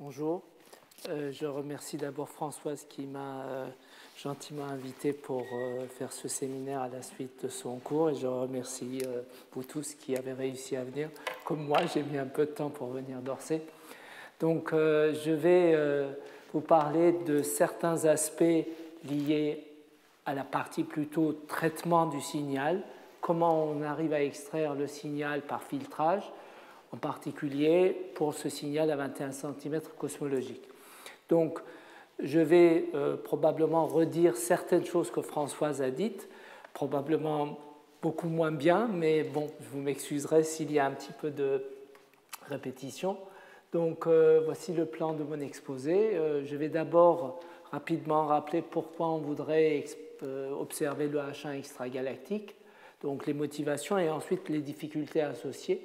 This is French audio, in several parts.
Bonjour. Je remercie d'abord Françoise qui m'a gentiment invité pour faire ce séminaire à la suite de son cours et je remercie vous tous qui avez réussi à venir. Comme moi, j'ai mis un peu de temps pour venir d'Orsay. Donc, je vais vous parler de certains aspects liés à la partie plutôt traitement du signal, comment on arrive à extraire le signal par filtrage, en particulier pour ce signal à 21 cm cosmologique. Donc, je vais probablement redire certaines choses que Françoise a dites, probablement beaucoup moins bien, mais bon, je vous m'excuserai s'il y a un petit peu de répétition. Donc, voici le plan de mon exposé. Je vais d'abord rapidement rappeler pourquoi on voudrait observer le H1 extragalactique, donc les motivations et ensuite les difficultés associées.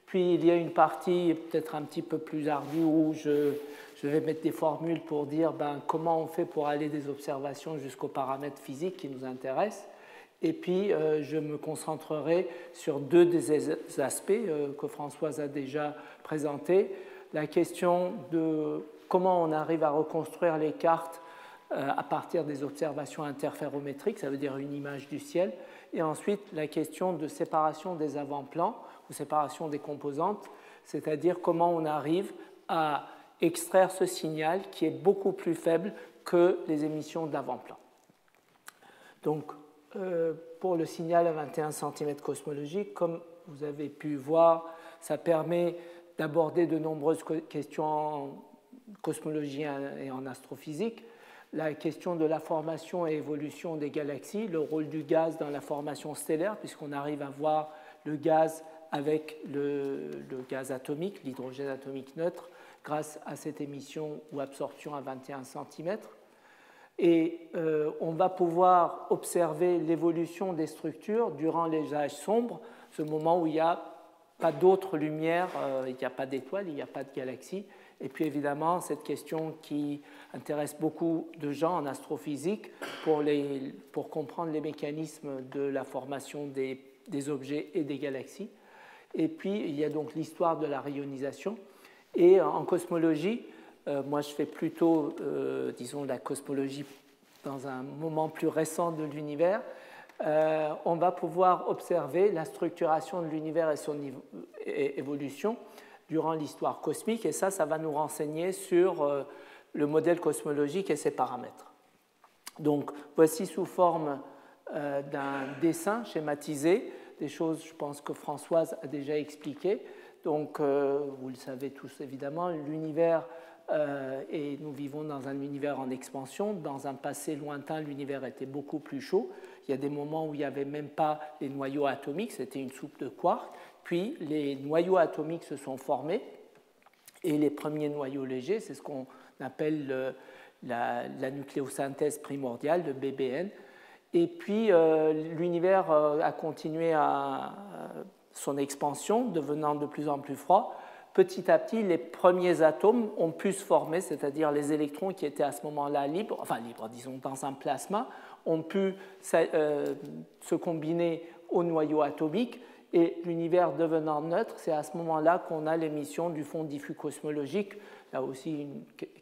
Puis il y a une partie peut-être un petit peu plus ardue où je vais mettre des formules pour dire comment on fait pour aller des observations jusqu'aux paramètres physiques qui nous intéressent. Et puis je me concentrerai sur deux des aspects que Françoise a déjà présentés. La question de comment on arrive à reconstruire les cartes à partir des observations interférométriques, ça veut dire une image du ciel. Et ensuite la question de séparation des avant-plans ou séparation des composantes, c'est-à-dire comment on arrive à extraire ce signal qui est beaucoup plus faible que les émissions d'avant-plan. Donc, pour le signal à 21 cm cosmologique, comme vous avez pu voir, ça permet d'aborder de nombreuses questions en cosmologie et en astrophysique. La question de la formation et évolution des galaxies, le rôle du gaz dans la formation stellaire, puisqu'on arrive à voir le gaz avec le gaz atomique, l'hydrogène atomique neutre, grâce à cette émission ou absorption à 21 cm. Et on va pouvoir observer l'évolution des structures durant les âges sombres, ce moment où il n'y a pas d'autres lumières, il n'y a pas d'étoiles, il n'y a pas de galaxies. Et puis évidemment, cette question qui intéresse beaucoup de gens en astrophysique pour comprendre les mécanismes de la formation des objets et des galaxies. Et puis, il y a donc l'histoire de la rayonisation. Et en cosmologie, moi je fais plutôt, disons, la cosmologie dans un moment plus récent de l'univers, on va pouvoir observer la structuration de l'univers et son évolution durant l'histoire cosmique. Et ça va nous renseigner sur le modèle cosmologique et ses paramètres. Donc, voici sous forme d'un dessin schématisé des choses, je pense, que Françoise a déjà expliquées. Donc, vous le savez tous évidemment, l'univers, et nous vivons dans un univers en expansion. Dans un passé lointain, l'univers était beaucoup plus chaud. Il y a des moments où il n'y avait même pas les noyaux atomiques, c'était une soupe de quarks. Puis, les noyaux atomiques se sont formés. Et les premiers noyaux légers, c'est ce qu'on appelle la nucléosynthèse primordiale, le BBN. Et puis, l'univers a continué son expansion, devenant de plus en plus froid. Petit à petit, les premiers atomes ont pu se former, c'est-à-dire les électrons qui étaient à ce moment-là libres, disons, dans un plasma, ont pu se combiner au noyau atomique. Et l'univers devenant neutre, c'est à ce moment-là qu'on a l'émission du fond diffus cosmologique, là aussi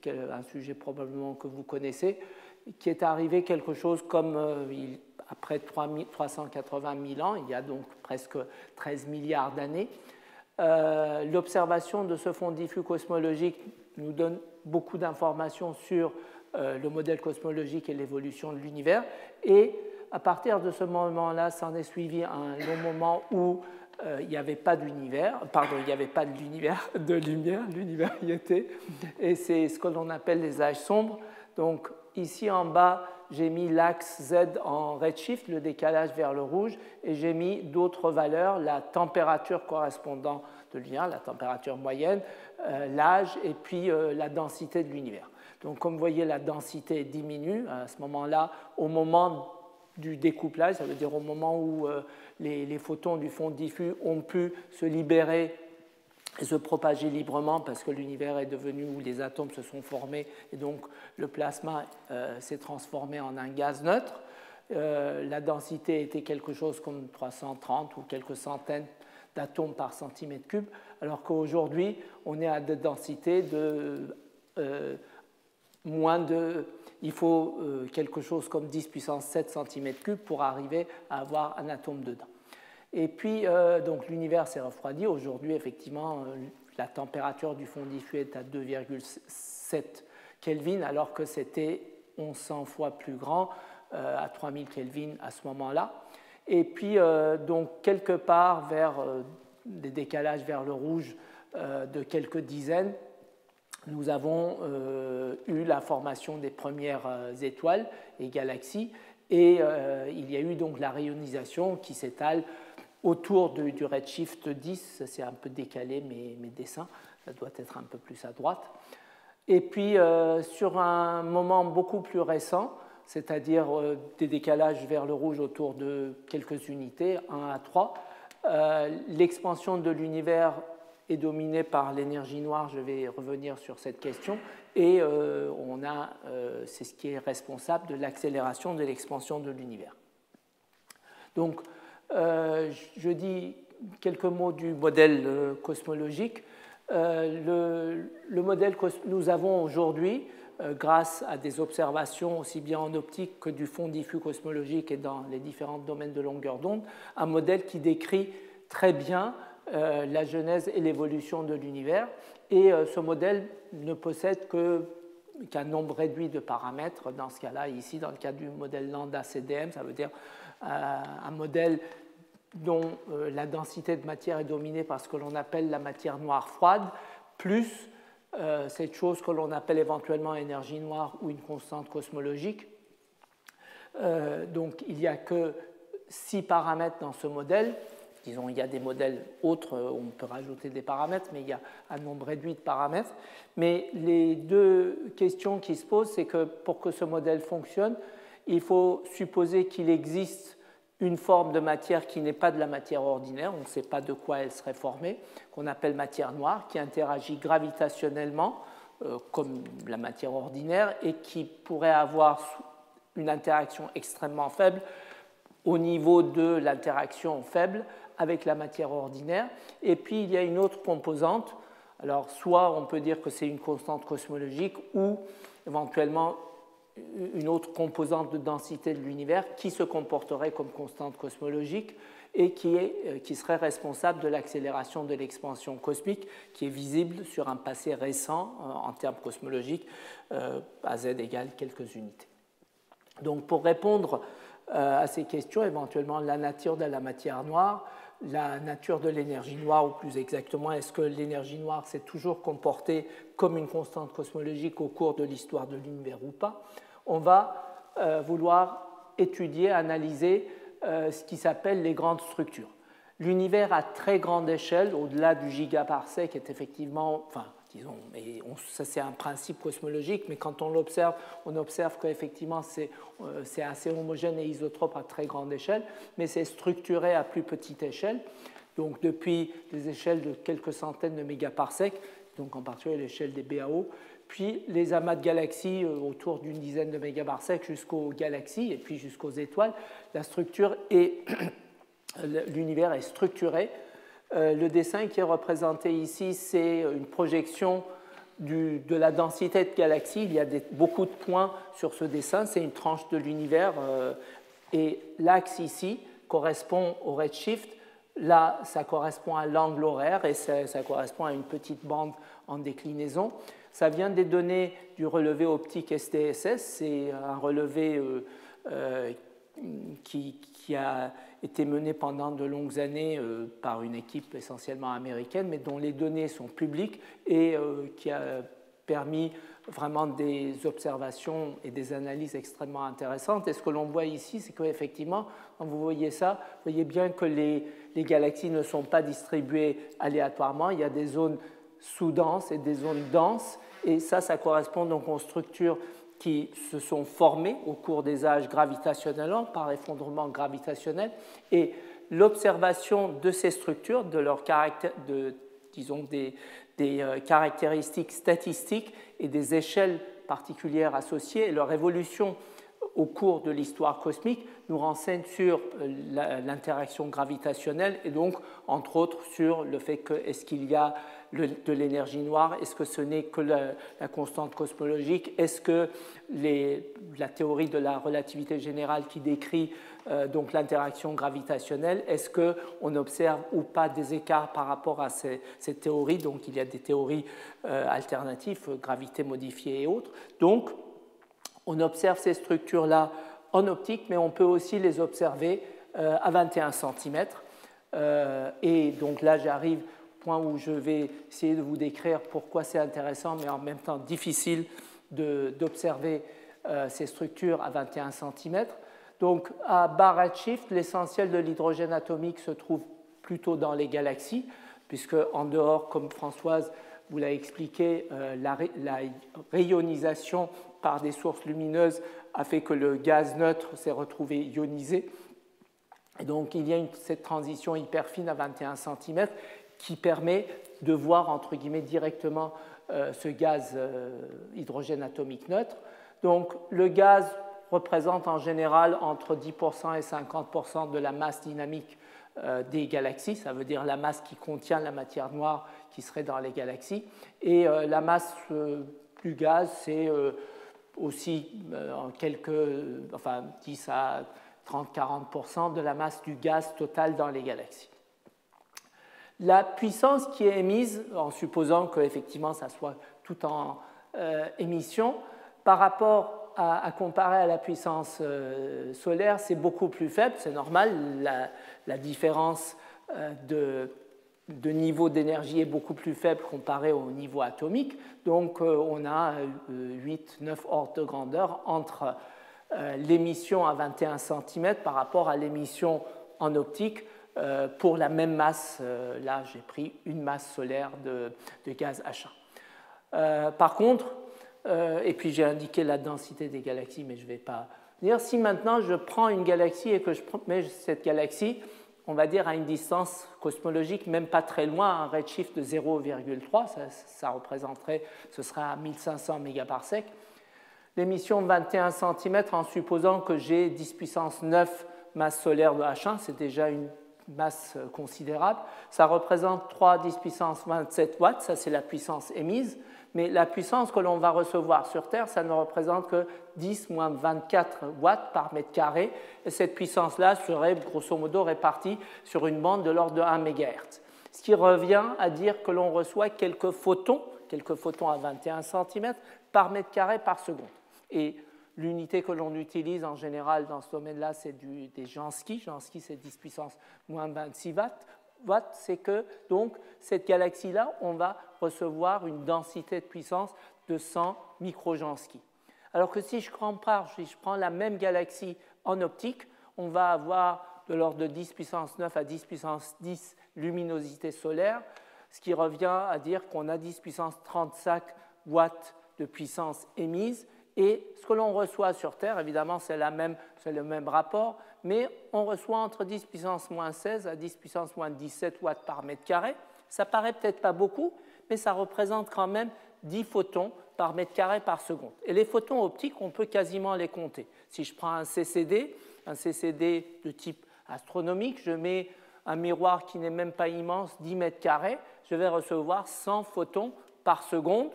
un sujet probablement que vous connaissez, qui est arrivé quelque chose comme après 380 000 ans, il y a donc presque 13 milliards d'années. L'observation de ce fond diffus cosmologique nous donne beaucoup d'informations sur le modèle cosmologique et l'évolution de l'univers. Et à partir de ce moment-là, s'en est suivi un long moment où il n'y avait pas d'univers, il n'y avait pas de lumière, l'univers y était, et c'est ce que l'on appelle les âges sombres. Donc ici en bas, j'ai mis l'axe Z en redshift, le décalage vers le rouge, et j'ai mis d'autres valeurs, la température correspondant de l'univers, la température moyenne, l'âge et puis la densité de l'univers. Donc comme vous voyez, la densité diminue à ce moment-là, au moment du découplage, ça veut dire au moment où les photons du fond diffus ont pu se libérer et se propager librement parce que l'univers est devenu où les atomes se sont formés et donc le plasma s'est transformé en un gaz neutre. La densité était quelque chose comme 330 ou quelques centaines d'atomes par centimètre cube, alors qu'aujourd'hui, on est à des densités de il faut quelque chose comme 10 puissance 7 cm3 pour arriver à avoir un atome dedans. Et puis, donc l'univers s'est refroidi. Aujourd'hui, effectivement, la température du fond diffus est à 2,7 Kelvin, alors que c'était 1100 fois plus grand, à 3000 Kelvin à ce moment-là. Et puis, donc, quelque part vers des décalages vers le rouge de quelques dizaines, nous avons eu la formation des premières étoiles et galaxies, et il y a eu donc la rayonisation qui s'étale autour du redshift 10. C'est un peu décalé mes dessins, ça doit être un peu plus à droite. Et puis sur un moment beaucoup plus récent, c'est-à-dire des décalages vers le rouge autour de quelques unités, 1 à 3, l'expansion de l'univers est dominée par l'énergie noire. Je vais revenir sur cette question. Et c'est ce qui est responsable de l'accélération de l'expansion de l'univers. Donc, je dis quelques mots du modèle cosmologique. Le modèle nous avons aujourd'hui, grâce à des observations aussi bien en optique que du fond diffus cosmologique et dans les différents domaines de longueur d'onde, un modèle qui décrit très bien la genèse et l'évolution de l'univers. Et ce modèle ne possède qu'un nombre réduit de paramètres. Dans ce cas-là, ici, dans le cas du modèle lambda-CDM, ça veut dire un modèle dont la densité de matière est dominée par ce que l'on appelle la matière noire froide, plus cette chose que l'on appelle éventuellement énergie noire ou une constante cosmologique. Donc il n'y a que 6 paramètres dans ce modèle. Disons, il y a des modèles autres où on peut rajouter des paramètres, mais il y a un nombre réduit de paramètres. Mais les deux questions qui se posent, c'est que pour que ce modèle fonctionne, il faut supposer qu'il existe une forme de matière qui n'est pas de la matière ordinaire, on ne sait pas de quoi elle serait formée, qu'on appelle matière noire, qui interagit gravitationnellement comme la matière ordinaire et qui pourrait avoir une interaction extrêmement faible au niveau de l'interaction faible avec la matière ordinaire. Et puis il y a une autre composante, alors soit on peut dire que c'est une constante cosmologique ou éventuellement une autre composante de densité de l'univers qui se comporterait comme constante cosmologique et qui serait responsable de l'accélération de l'expansion cosmique qui est visible sur un passé récent en termes cosmologiques à z égale quelques unités. Donc pour répondre à ces questions, éventuellement la nature de la matière noire, la nature de l'énergie noire, ou plus exactement, est-ce que l'énergie noire s'est toujours comportée comme une constante cosmologique au cours de l'histoire de l'univers ou pas, on va vouloir étudier, analyser ce qui s'appelle les grandes structures. L'univers à très grande échelle, au-delà du gigaparsec, est effectivement, enfin, disons, ça c'est un principe cosmologique, mais quand on l'observe, on observe qu'effectivement c'est assez homogène et isotrope à très grande échelle, mais c'est structuré à plus petite échelle, donc depuis des échelles de quelques centaines de mégaparsecs, donc en particulier l'échelle des BAO, puis les amas de galaxies autour d'une dizaine de mégaparsecs jusqu'aux galaxies et puis jusqu'aux étoiles. La structure et l'univers est structuré. Le dessin qui est représenté ici, c'est une projection de la densité de galaxies. Il y a beaucoup de points sur ce dessin. C'est une tranche de l'univers. Et l'axe ici correspond au redshift. Là, ça correspond à l'angle horaire et ça correspond à une petite bande en déclinaison. Ça vient des données du relevé optique STSS. C'est un relevé qui a été mené pendant de longues années par une équipe essentiellement américaine, mais dont les données sont publiques et qui a permis vraiment des observations et des analyses extrêmement intéressantes. Et ce que l'on voit ici, c'est qu'effectivement, quand vous voyez ça, vous voyez bien que les galaxies ne sont pas distribuées aléatoirement. Il y a des zones sous-denses et des zones denses, et ça correspond donc aux structures qui se sont formées au cours des âges gravitationnels par effondrement gravitationnel, et l'observation de ces structures, de leurs des caractéristiques statistiques et des échelles particulières associées et leur évolution au cours de l'histoire cosmique nous renseignent sur l'interaction gravitationnelle et donc, entre autres, sur le fait que est-ce qu'il y a de l'énergie noire, est-ce que ce n'est que la constante cosmologique, est-ce que la théorie de la relativité générale qui décrit donc l'interaction gravitationnelle, est-ce qu'on observe ou pas des écarts par rapport à ces théories, donc il y a des théories alternatives, gravité modifiée et autres. Donc, on observe ces structures-là en optique, mais on peut aussi les observer à 21 cm. Et donc là, j'arrive au point où je vais essayer de vous décrire pourquoi c'est intéressant, mais en même temps difficile d'observer ces structures à 21 cm. Donc, à bas redshift, l'essentiel de l'hydrogène atomique se trouve plutôt dans les galaxies, puisque en dehors, comme Françoise vous l'a expliqué, la rayonisation par des sources lumineuses a fait que le gaz neutre s'est retrouvé ionisé. Et donc, il y a cette transition hyper fine à 21 cm qui permet de voir, entre guillemets, directement ce gaz hydrogène atomique neutre. Donc, le gaz représente en général entre 10% et 50% de la masse dynamique des galaxies, ça veut dire la masse qui contient la matière noire qui serait dans les galaxies. Et la masse du gaz, c'est aussi 10 à 30-40% de la masse du gaz total dans les galaxies. La puissance qui est émise, en supposant qu'effectivement ça soit tout en émission, par rapport à comparer à la puissance solaire, c'est beaucoup plus faible, c'est normal, la différence de niveau d'énergie est beaucoup plus faible comparé au niveau atomique, donc on a 8-9 ordres de grandeur entre l'émission à 21 cm par rapport à l'émission en optique pour la même masse. Là, j'ai pris une masse solaire de gaz H1. Par contre, et puis j'ai indiqué la densité des galaxies, mais je ne vais pas dire. Si maintenant je prends une galaxie et que je mets cette galaxie, on va dire à une distance cosmologique même pas très loin, un redshift de 0,3, ça représenterait, ce serait à 1500 mégaparsec. L'émission de 21 cm, en supposant que j'ai 10 puissance 9 masse solaire de H1, c'est déjà une masse considérable, ça représente 3 10 puissance 27 watts, ça c'est la puissance émise. Mais la puissance que l'on va recevoir sur Terre, ça ne représente que 10 moins 24 watts par mètre carré. Et cette puissance-là serait grosso modo répartie sur une bande de l'ordre de 1 MHz. Ce qui revient à dire que l'on reçoit quelques photons à 21 cm par mètre carré par seconde. Et l'unité que l'on utilise en général dans ce domaine-là, c'est des Jansky. Jansky, c'est 10 puissance moins 26 watts, c'est que donc cette galaxie-là, on va recevoir une densité de puissance de 100 microjansky. Alors que si je prends la même galaxie en optique, on va avoir de l'ordre de 10 puissance 9 à 10 puissance 10 luminosité solaire, ce qui revient à dire qu'on a 10 puissance 35 watts de puissance émise. Et ce que l'on reçoit sur Terre, évidemment, c'est le même rapport, mais on reçoit entre 10 puissance moins 16 à 10 puissance moins 17 watts par mètre carré. Ça paraît peut-être pas beaucoup, mais ça représente quand même 10 photons par mètre carré par seconde. Et les photons optiques, on peut quasiment les compter. Si je prends un CCD de type astronomique, je mets un miroir qui n'est même pas immense, 10 mètres carrés, je vais recevoir 100 photons par seconde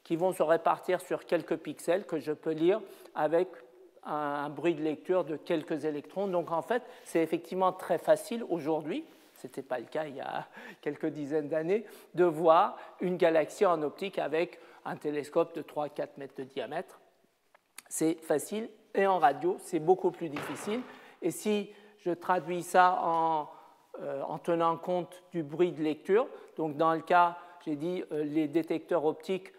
qui vont se répartir sur quelques pixels que je peux lire avec un bruit de lecture de quelques électrons. Donc en fait, c'est effectivement très facile aujourd'hui, ce n'était pas le cas il y a quelques dizaines d'années, de voir une galaxie en optique avec un télescope de 3-4 mètres de diamètre. C'est facile, et en radio, c'est beaucoup plus difficile. Et si je traduis ça en tenant compte du bruit de lecture, donc dans le cas, j'ai dit, les détecteurs optiques,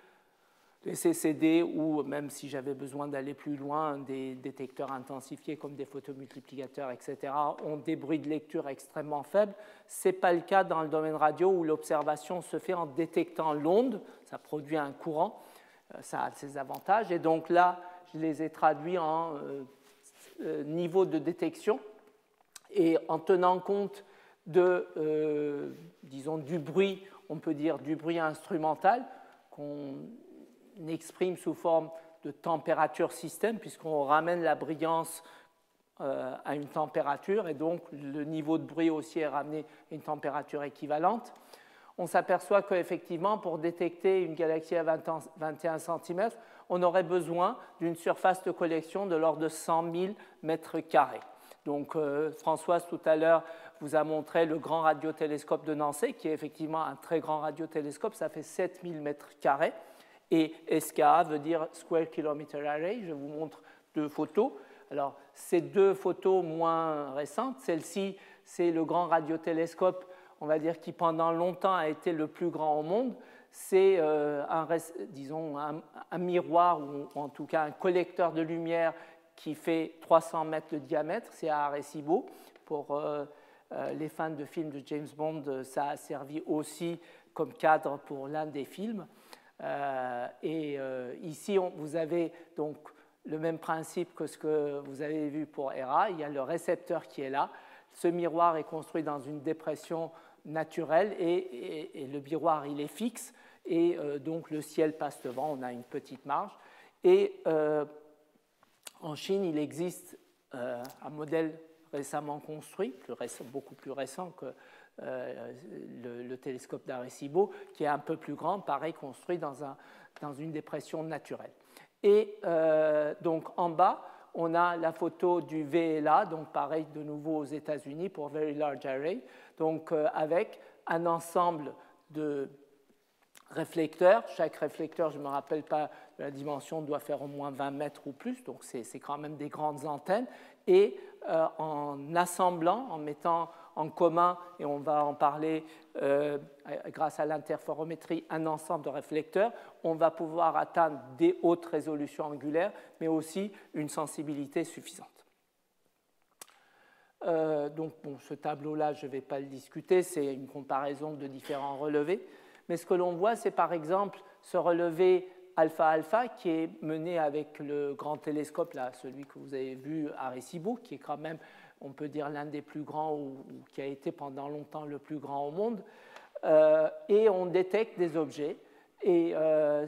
les CCD, ou même si j'avais besoin d'aller plus loin, des détecteurs intensifiés comme des photomultiplicateurs, etc., ont des bruits de lecture extrêmement faibles. Ce n'est pas le cas dans le domaine radio où l'observation se fait en détectant l'onde, ça produit un courant, ça a ses avantages, et donc là, je les ai traduits en niveau de détection, et en tenant compte disons, du bruit, on peut dire du bruit instrumental, qu'on exprime sous forme de température système, puisqu'on ramène la brillance à une température, et donc le niveau de bruit aussi est ramené à une température équivalente. On s'aperçoit qu'effectivement, pour détecter une galaxie à 21 cm, on aurait besoin d'une surface de collection de l'ordre de 100 000 mètres carrés. Donc, Françoise, tout à l'heure, vous a montré le grand radiotélescope de Nancy, qui est effectivement un très grand radiotélescope, ça fait 7000 mètres carrés. Et SKA veut dire Square Kilometer Array. Je vous montre deux photos. Alors, ces deux photos moins récentes, celle-ci, c'est le grand radiotélescope, on va dire, qui pendant longtemps a été le plus grand au monde. C'est un miroir, ou en tout cas un collecteur de lumière qui fait 300 mètres de diamètre. C'est à Arecibo. Pour les fans de films de James Bond, ça a servi aussi comme cadre pour l'un des films. Ici, vous avez donc le même principe que ce que vous avez vu pour Hera. Il y a le récepteur qui est là. Ce miroir est construit dans une dépression naturelle et le miroir, il est fixe. Et donc, le ciel passe devant. On a une petite marge. Et en Chine, il existe un modèle récemment construit, beaucoup plus récent que le télescope d'Arecibo, qui est un peu plus grand, pareil, construit dans une dépression naturelle. Et donc en bas, on a la photo du VLA, donc pareil de nouveau aux États-Unis pour Very Large Array, donc avec un ensemble de réflecteurs. Chaque réflecteur, je ne me rappelle pas de la dimension, doit faire au moins 20 mètres ou plus, donc c'est quand même des grandes antennes. Et en assemblant, en mettant en commun, et on va en parler grâce à l'interférométrie, un ensemble de réflecteurs, on va pouvoir atteindre des hautes résolutions angulaires, mais aussi une sensibilité suffisante. Donc, bon, ce tableau-là, je ne vais pas le discuter, c'est une comparaison de différents relevés. Mais ce que l'on voit, c'est par exemple ce relevé alpha-alpha qui est mené avec le grand télescope, là, celui que vous avez vu à Arecibo, qui est quand même, on peut dire, l'un des plus grands ou qui a été pendant longtemps le plus grand au monde. Et on détecte des objets. Et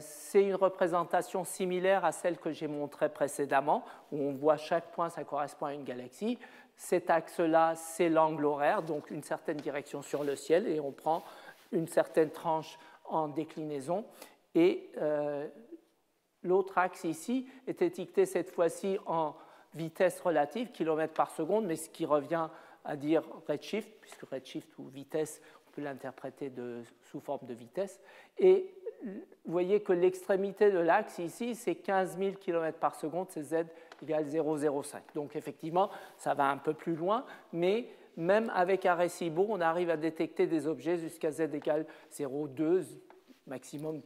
c'est une représentation similaire à celle que j'ai montrée précédemment, où on voit chaque point, ça correspond à une galaxie. Cet axe-là, c'est l'angle horaire, donc une certaine direction sur le ciel, et on prend une certaine tranche en déclinaison. Et l'autre axe ici est étiqueté cette fois-ci en vitesse relative, kilomètres par seconde, mais ce qui revient à dire redshift, puisque redshift ou vitesse, on peut l'interpréter sous forme de vitesse. Et vous voyez que l'extrémité de l'axe ici, c'est 15 000 km par seconde, c'est z égale 0,05. Donc effectivement, ça va un peu plus loin, mais même avec Arecibo, on arrive à détecter des objets jusqu'à z égale 0,2, maximum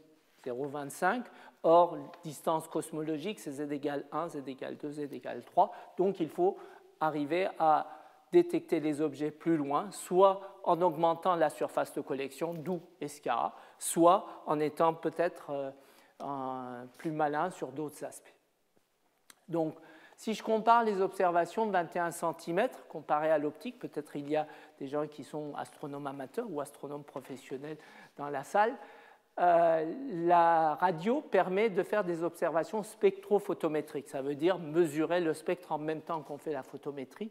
0,25. Or, distance cosmologique, c'est z égale 1, z égale 2, z égale 3. Donc, il faut arriver à détecter les objets plus loin, soit en augmentant la surface de collection, d'où SKA, soit en étant peut-être plus malin sur d'autres aspects. Donc, si je compare les observations de 21 cm comparées à l'optique, peut-être il y a des gens qui sont astronomes amateurs ou astronomes professionnels dans la salle, la radio permet de faire des observations spectrophotométriques. Ça veut dire mesurer le spectre en même temps qu'on fait la photométrie,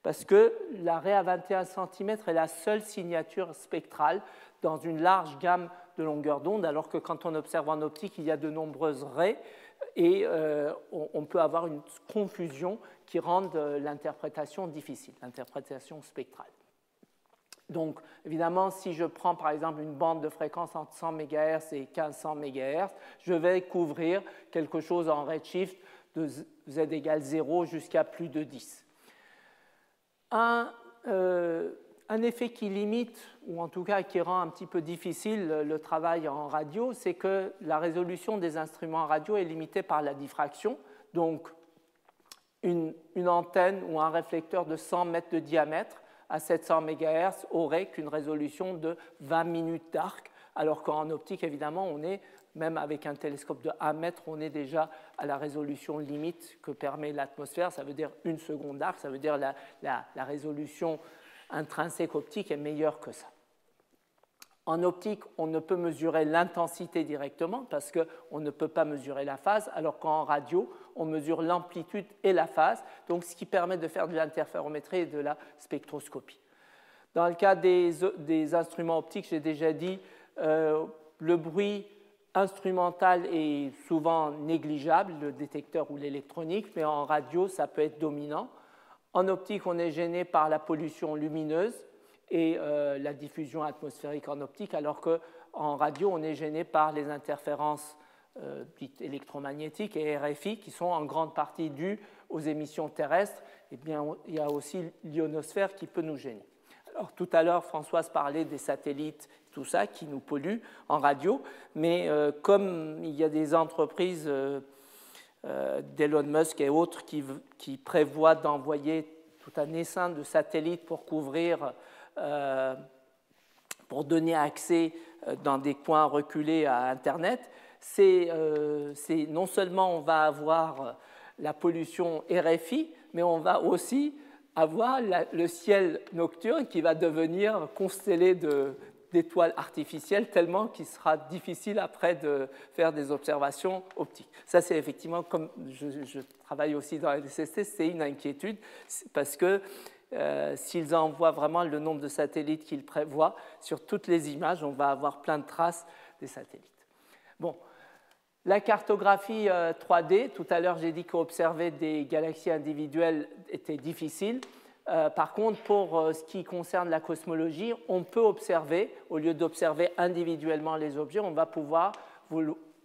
parce que la raie à 21 cm est la seule signature spectrale dans une large gamme de longueurs d'onde, alors que quand on observe en optique, il y a de nombreuses raies, et on peut avoir une confusion qui rend l'interprétation difficile, l'interprétation spectrale. Donc, évidemment, si je prends par exemple une bande de fréquence entre 100 MHz et 1500 MHz, je vais couvrir quelque chose en redshift de z égale 0 jusqu'à plus de 10. Un effet qui limite, ou en tout cas qui rend un petit peu difficile le travail en radio, c'est que la résolution des instruments radio est limitée par la diffraction. Donc, une antenne ou un réflecteur de 100 mètres de diamètre à 700 MHz aurait qu'une résolution de 20 minutes d'arc, alors qu'en optique, évidemment, on est, même avec un télescope de 1 mètre, on est déjà à la résolution limite que permet l'atmosphère. Ça veut dire 1 seconde d'arc, ça veut dire la résolution intrinsèque optique est meilleure que ça. En optique, on ne peut mesurer l'intensité directement parce qu'on ne peut pas mesurer la phase, alors qu'en radio, on mesure l'amplitude et la phase, donc ce qui permet de faire de l'interférométrie et de la spectroscopie. Dans le cas des instruments optiques, j'ai déjà dit, le bruit instrumental est souvent négligeable, le détecteur ou l'électronique, mais en radio, ça peut être dominant. En optique, on est gêné par la pollution lumineuse et la diffusion atmosphérique en optique, alors qu'en radio, on est gêné par les interférences dites électromagnétiques et RFI, qui sont en grande partie dues aux émissions terrestres. Et bien, il y a aussi l'ionosphère qui peut nous gêner. Alors, tout à l'heure, Françoise parlait des satellites, tout ça, qui nous polluent en radio, mais comme il y a des entreprises d'Elon Musk et autres qui prévoient d'envoyer tout un essaim de satellites pour couvrir, pour donner accès dans des coins reculés à Internet, c'est non seulement on va avoir la pollution RFI, mais on va aussi avoir le ciel nocturne qui va devenir constellé d'étoiles artificielles tellement qu'il sera difficile après de faire des observations optiques. Ça, c'est effectivement, comme je travaille aussi dans la DCST, c'est une inquiétude parce que s'ils envoient vraiment le nombre de satellites qu'ils prévoient, sur toutes les images, on va avoir plein de traces des satellites. Bon. La cartographie 3D, tout à l'heure j'ai dit qu'observer des galaxies individuelles était difficile. Par contre, pour ce qui concerne la cosmologie, on peut observer, au lieu d'observer individuellement les objets, on va pouvoir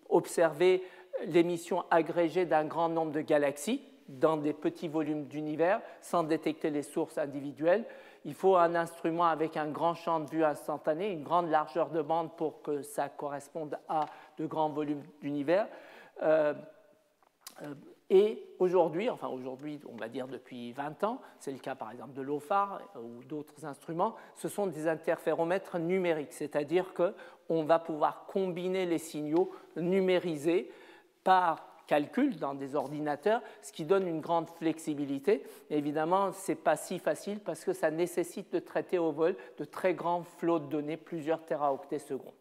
observer l'émission agrégée d'un grand nombre de galaxies dans des petits volumes d'univers sans détecter les sources individuelles. Il faut un instrument avec un grand champ de vue instantané, une grande largeur de bande pour que ça corresponde à de grands volumes d'univers. Et aujourd'hui, enfin aujourd'hui, on va dire depuis 20 ans, c'est le cas par exemple de l'OFAR ou d'autres instruments, ce sont des interféromètres numériques, c'est-à-dire qu'on va pouvoir combiner les signaux numérisés par calcul dans des ordinateurs, ce qui donne une grande flexibilité. Et évidemment, ce n'est pas si facile parce que ça nécessite de traiter au vol de très grands flots de données, plusieurs téraoctets secondes.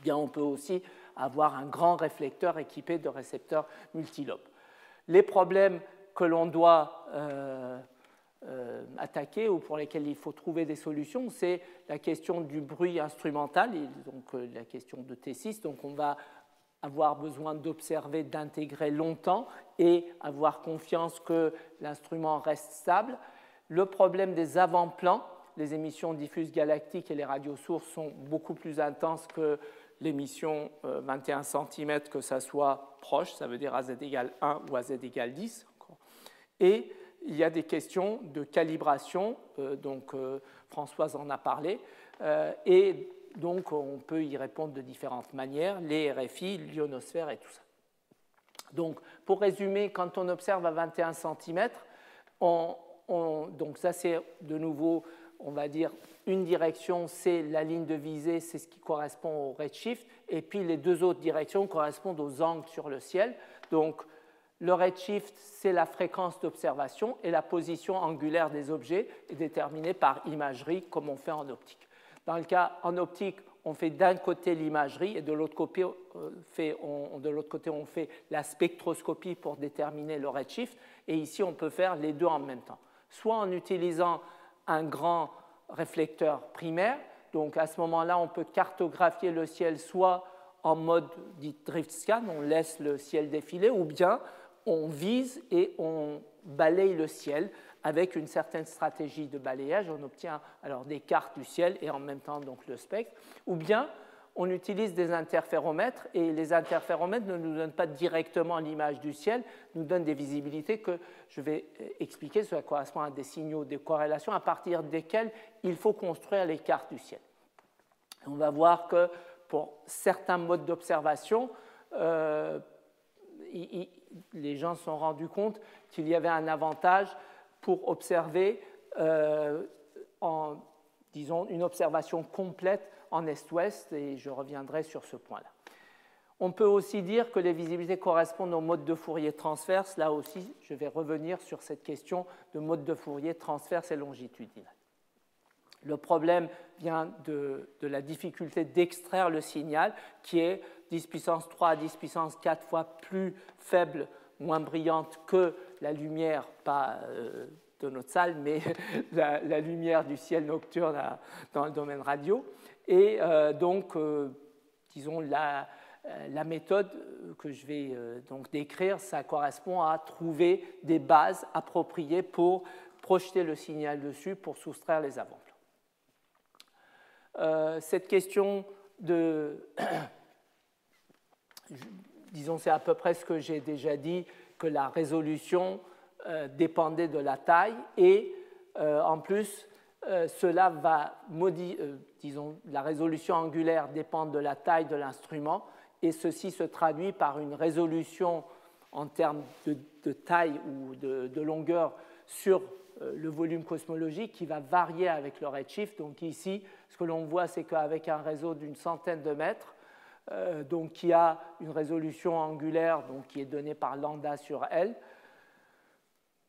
Bien, on peut aussi avoir un grand réflecteur équipé de récepteurs multilobes. Les problèmes que l'on doit attaquer ou pour lesquels il faut trouver des solutions, c'est la question du bruit instrumental, et donc la question de T6. Donc on va avoir besoin d'observer, d'intégrer longtemps et avoir confiance que l'instrument reste stable. Le problème des avant-plans, les émissions diffuses galactiques et les radiosources sont beaucoup plus intenses que l'émission 21 cm, que ça soit proche, ça veut dire à z égale 1 ou à z égale 10. Et il y a des questions de calibration, donc Françoise en a parlé, et donc on peut y répondre de différentes manières, les RFI, l'ionosphère et tout ça. Donc pour résumer, quand on observe à 21 cm, donc ça c'est de nouveau, on va dire, une direction, c'est la ligne de visée, c'est ce qui correspond au redshift, et puis les deux autres directions correspondent aux angles sur le ciel. Donc le redshift, c'est la fréquence d'observation, et la position angulaire des objets est déterminée par imagerie, comme on fait en optique. Dans le cas en optique, on fait d'un côté l'imagerie et de l'autre côté, on fait la spectroscopie pour déterminer le redshift. Et ici, on peut faire les deux en même temps. Soit en utilisant un grand réflecteur primaire, donc à ce moment-là, on peut cartographier le ciel soit en mode dit drift scan, on laisse le ciel défiler, ou bien on vise et on balaye le ciel avec une certaine stratégie de balayage. On obtient alors des cartes du ciel et en même temps donc le spectre. Ou bien on utilise des interféromètres et les interféromètres ne nous donnent pas directement l'image du ciel, nous donnent des visibilités que je vais expliquer. Cela correspond à des signaux de corrélation à partir desquels il faut construire les cartes du ciel. On va voir que pour certains modes d'observation, les gens se sont rendus compte qu'il y avait un avantage pour observer disons, une observation complète en est-ouest, et je reviendrai sur ce point-là. On peut aussi dire que les visibilités correspondent au mode de Fourier transverse. Là aussi, je vais revenir sur cette question de mode de Fourier transverse et longitudinal. Le problème vient de la difficulté d'extraire le signal qui est 10 puissance 3 à 10 puissance 4 fois plus faible, moins brillante que la lumière, pas de notre salle, mais la lumière du ciel nocturne dans le domaine radio. Et donc, disons, la méthode que je vais donc décrire, ça correspond à trouver des bases appropriées pour projeter le signal dessus pour soustraire les avant-plans. Cette question de... disons, c'est à peu près ce que j'ai déjà dit, que la résolution dépendait de la taille et en plus, cela va disons, la résolution angulaire dépend de la taille de l'instrument et ceci se traduit par une résolution en termes de taille ou de longueur sur le volume cosmologique qui va varier avec le redshift. Donc ici, ce que l'on voit, c'est qu'avec un réseau d'une centaine de mètres, donc qui a une résolution angulaire donc, qui est donnée par lambda sur L,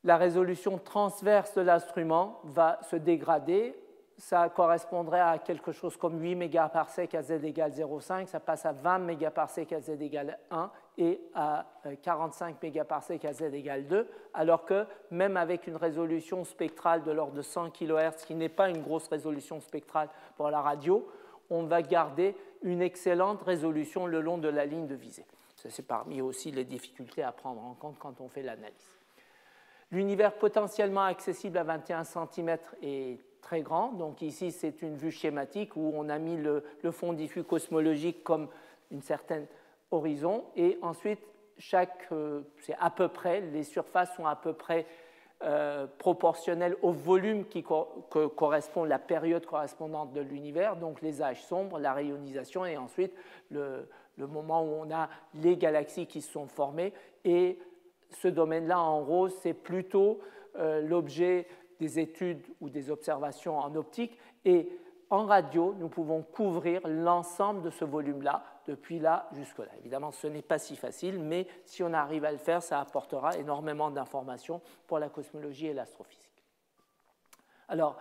la résolution transverse de l'instrument va se dégrader. Ça correspondrait à quelque chose comme 8 mégaparsecs à z égale 0,5, ça passe à 20 mégaparsecs à z égale 1 et à 45 mégaparsecs à z égale 2, alors que même avec une résolution spectrale de l'ordre de 100 kHz, qui n'est pas une grosse résolution spectrale pour la radio, on va garder une excellente résolution le long de la ligne de visée. Ça, c'est parmi aussi les difficultés à prendre en compte quand on fait l'analyse. L'univers potentiellement accessible à 21 cm est très grand. Donc ici, c'est une vue schématique où on a mis le fond diffus cosmologique comme une certaine horizon. Et ensuite, c'est à peu près, les surfaces sont à peu près proportionnelles au volume que correspond la période correspondante de l'univers, donc les âges sombres, la rayonisation et ensuite le moment où on a les galaxies qui se sont formées. Et ce domaine-là, en rose, c'est plutôt l'objet des études ou des observations en optique. Et en radio, nous pouvons couvrir l'ensemble de ce volume-là, depuis là jusque-là. Évidemment, ce n'est pas si facile, mais si on arrive à le faire, ça apportera énormément d'informations pour la cosmologie et l'astrophysique. Alors,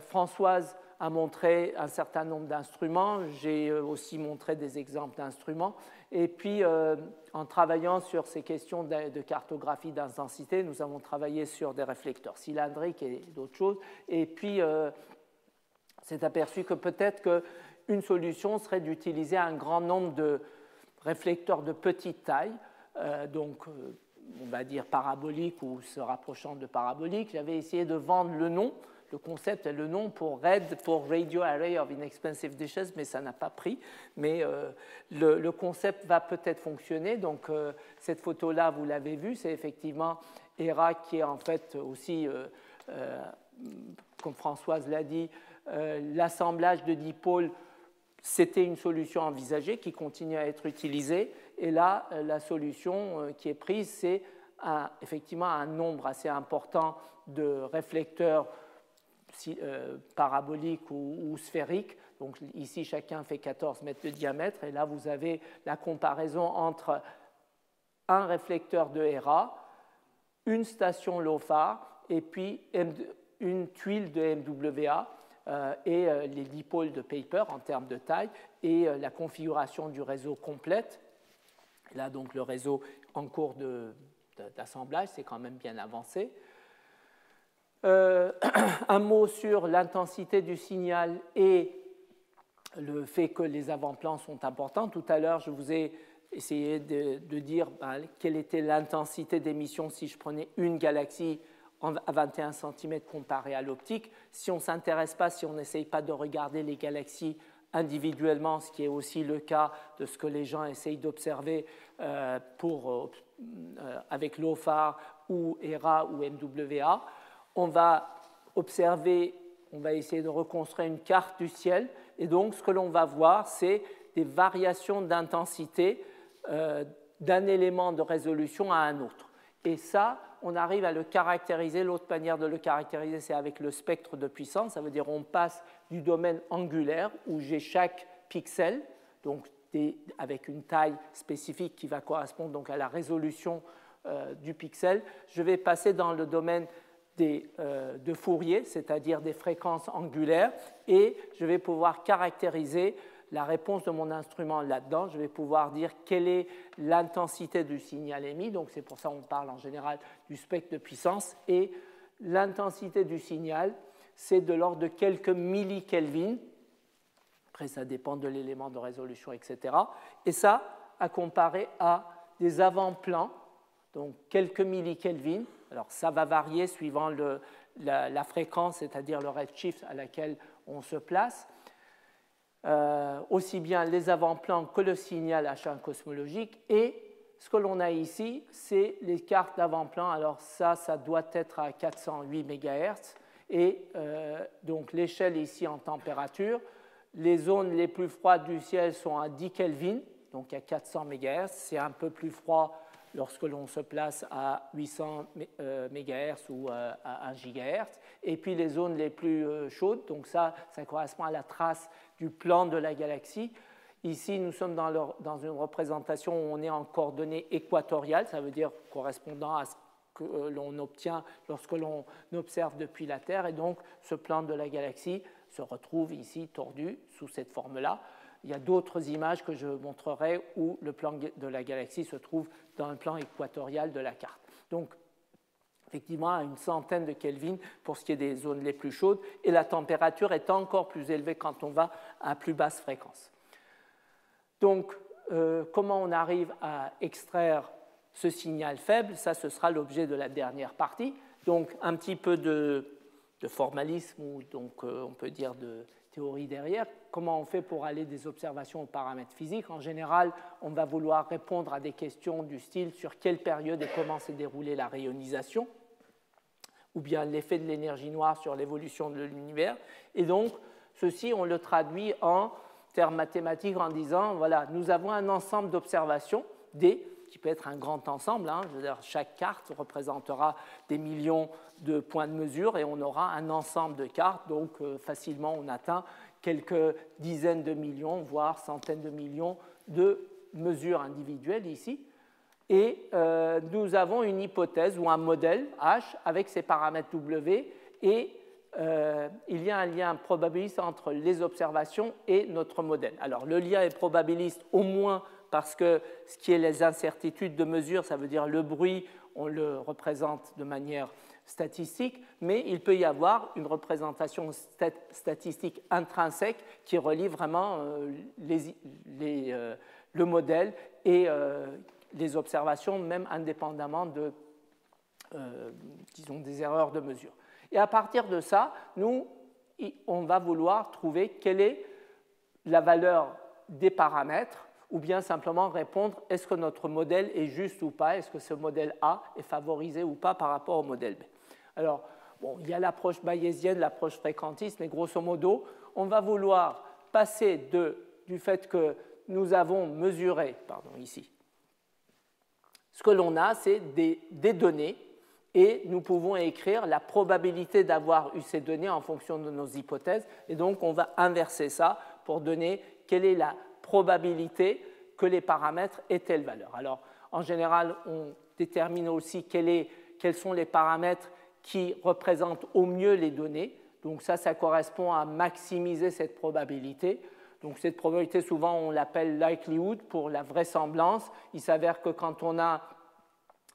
Françoise a montré un certain nombre d'instruments. J'ai aussi montré des exemples d'instruments. Et puis, en travaillant sur ces questions de cartographie d'intensité, nous avons travaillé sur des réflecteurs cylindriques et d'autres choses. Et puis, s'est aperçu que peut-être qu'une solution serait d'utiliser un grand nombre de réflecteurs de petite taille, on va dire paraboliques ou se rapprochant de paraboliques. J'avais essayé de vendre le nom. Le concept est le nom pour RAID, pour Radio Array of Inexpensive Dishes, mais ça n'a pas pris. Mais le concept va peut-être fonctionner. Donc, cette photo-là, vous l'avez vue, c'est effectivement ERA qui est en fait aussi, comme Françoise l'a dit, l'assemblage de dipôles, c'était une solution envisagée qui continue à être utilisée. Et là, la solution qui est prise, c'est effectivement un nombre assez important de réflecteurs parabolique ou sphérique. Donc ici, chacun fait 14 mètres de diamètre. Et là, vous avez la comparaison entre un réflecteur de Hera, une station LOFAR et puis une tuile de MWA et les dipôles de Paper en termes de taille et la configuration du réseau complète. Là, donc, le réseau en cours d'assemblage, c'est quand même bien avancé. Un mot sur l'intensité du signal et le fait que les avant-plans sont importants. Tout à l'heure, je vous ai essayé de dire quelle était l'intensité d'émission si je prenais une galaxie à 21 cm comparée à l'optique. Si on ne s'intéresse pas, si on n'essaye pas de regarder les galaxies individuellement, ce qui est aussi le cas de ce que les gens essayent d'observer avec LOFAR ou Hera ou MWA, on va observer, on va essayer de reconstruire une carte du ciel, et donc ce que l'on va voir, c'est des variations d'intensité d'un élément de résolution à un autre. Et ça, on arrive à le caractériser. L'autre manière de le caractériser, c'est avec le spectre de puissance. Ça veut dire qu'on passe du domaine angulaire, où j'ai chaque pixel, donc avec une taille spécifique qui va correspondre donc à la résolution du pixel. Je vais passer dans le domaine de Fourier, c'est-à-dire des fréquences angulaires, et je vais pouvoir caractériser la réponse de mon instrument là-dedans. Je vais pouvoir dire quelle est l'intensité du signal émis, donc c'est pour ça qu'on parle en général du spectre de puissance, et l'intensité du signal, c'est de l'ordre de quelques millikelvins. Après, ça dépend de l'élément de résolution, etc. Et ça, à comparer à des avant-plans, donc quelques millikelvins. Alors, ça va varier suivant la fréquence, c'est-à-dire le redshift à laquelle on se place. Aussi bien les avant-plans que le signal H1 cosmologique. Et ce que l'on a ici, c'est les cartes d'avant-plan. Alors, ça doit être à 408 MHz. Et donc, l'échelle ici en température. Les zones les plus froides du ciel sont à 10 Kelvin, donc à 400 MHz. C'est un peu plus froid lorsque l'on se place à 800 MHz ou à 1 GHz. Et puis les zones les plus chaudes, donc ça correspond à la trace du plan de la galaxie. Ici, nous sommes dans une représentation où on est en coordonnées équatoriales, ça veut dire correspondant à ce que l'on obtient lorsque l'on observe depuis la Terre. Et donc, ce plan de la galaxie se retrouve ici tordu sous cette forme-là. Il y a d'autres images que je montrerai où le plan de la galaxie se trouve dans le plan équatorial de la carte. Donc, effectivement, à une centaine de Kelvin pour ce qui est des zones les plus chaudes, et la température est encore plus élevée quand on va à plus basse fréquence. Donc, comment on arrive à extraire ce signal faible? Ça, ce sera l'objet de la dernière partie. Donc, un petit peu de formalisme, ou donc on peut dire de théorie derrière. Comment on fait pour aller des observations aux paramètres physiques? En général, on va vouloir répondre à des questions du style sur quelle période et comment s'est déroulée la rayonisation, ou bien l'effet de l'énergie noire sur l'évolution de l'univers. Et donc, ceci, on le traduit en termes mathématiques en disant, voilà, nous avons un ensemble d'observations, D, qui peut être un grand ensemble, hein, je veux dire, chaque carte représentera des millions de points de mesure et on aura un ensemble de cartes, donc facilement on atteint quelques dizaines de millions, voire centaines de millions de mesures individuelles ici. Et nous avons une hypothèse ou un modèle H avec ses paramètres W, et il y a un lien probabiliste entre les observations et notre modèle. Alors le lien est probabiliste au moins parce que ce qui est les incertitudes de mesure, ça veut dire le bruit, on le représente de manière statistique, mais il peut y avoir une représentation statistique intrinsèque qui relie vraiment le modèle et les observations, même indépendamment de, disons, des erreurs de mesure. Et à partir de ça, nous, on va vouloir trouver quelle est la valeur des paramètres, ou bien simplement répondre, est-ce que notre modèle est juste ou pas, est-ce que ce modèle A est favorisé ou pas par rapport au modèle B. Alors, bon, il y a l'approche bayésienne, l'approche fréquentiste, mais grosso modo, on va vouloir passer du fait que nous avons mesuré, ici, ce que l'on a, c'est des données, et nous pouvons écrire la probabilité d'avoir eu ces données en fonction de nos hypothèses, et donc on va inverser ça pour donner quelle est la probabilité que les paramètres aient telle valeur. Alors, en général, on détermine aussi quels sont les paramètres qui représentent au mieux les données. Donc ça correspond à maximiser cette probabilité. Donc cette probabilité, souvent, on l'appelle likelihood pour la vraisemblance. Il s'avère que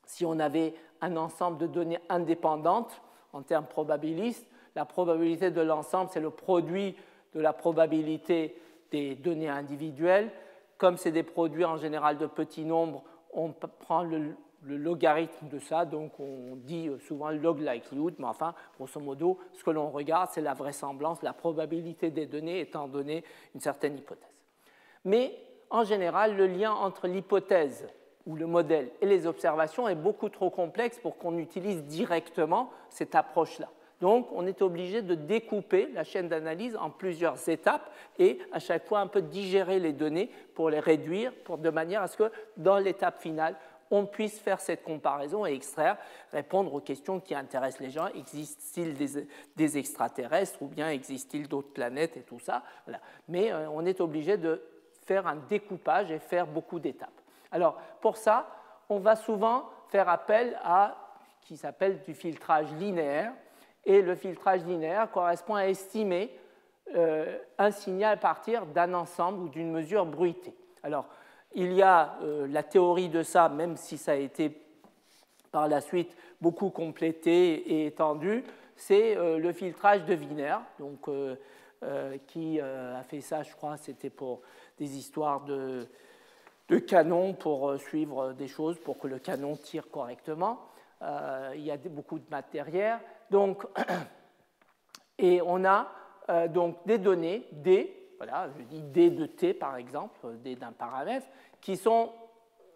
si on avait un ensemble de données indépendantes, en termes probabilistes, la probabilité de l'ensemble, c'est le produit de la probabilité des données individuelles. Comme c'est des produits en général de petits nombres, on prend le logarithme de ça, donc on dit souvent log likelihood, mais enfin, grosso modo, ce que l'on regarde, c'est la vraisemblance, la probabilité des données étant donné une certaine hypothèse. Mais en général, le lien entre l'hypothèse ou le modèle et les observations est beaucoup trop complexe pour qu'on utilise directement cette approche-là. Donc, on est obligé de découper la chaîne d'analyse en plusieurs étapes et à chaque fois un peu digérer les données pour les réduire, de manière à ce que dans l'étape finale, on puisse faire cette comparaison et extraire, répondre aux questions qui intéressent les gens. Existe-t-il des extraterrestres ou bien existe-t-il d'autres planètes et tout ça, voilà. Mais on est obligé de faire un découpage et faire beaucoup d'étapes. Alors, pour ça, on va souvent faire appel à qui s'appelle du filtrage linéaire. Et le filtrage linéaire correspond à estimer un signal à partir d'un ensemble ou d'une mesure bruitée. Alors, il y a la théorie de ça, même si ça a été par la suite beaucoup complété et étendu, c'est le filtrage de Wiener, donc, qui a fait ça, je crois, c'était pour des histoires de canon, pour suivre des choses, pour que le canon tire correctement. Il y a beaucoup de matériel. Donc, et on a donc des données, D, voilà, je dis D de T par exemple, D d'un paramètre, qui sont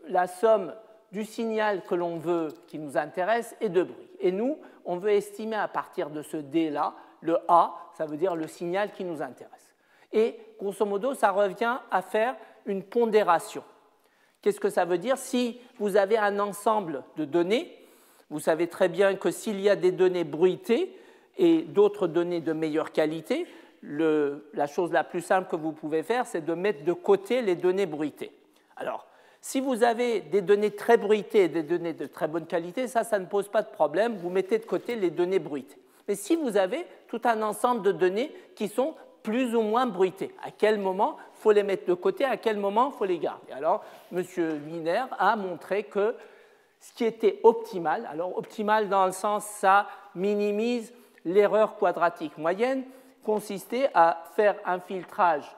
la somme du signal que l'on veut, qui nous intéresse, et de bruit. Et nous, on veut estimer à partir de ce D-là, le A, ça veut dire le signal qui nous intéresse. Et grosso modo, ça revient à faire une pondération. Qu'est-ce que ça veut dire? Si vous avez un ensemble de données, vous savez très bien que s'il y a des données bruitées et d'autres données de meilleure qualité, la chose la plus simple que vous pouvez faire, c'est de mettre de côté les données bruitées. Alors, si vous avez des données très bruitées et des données de très bonne qualité, ça ne pose pas de problème, vous mettez de côté les données bruitées. Mais si vous avez tout un ensemble de données qui sont plus ou moins bruitées, à quel moment il faut les mettre de côté, à quel moment il faut les garder? Alors, M. Wiener a montré que ce qui était optimal, alors optimal dans le sens ça minimise l'erreur quadratique moyenne, consistait à faire un filtrage,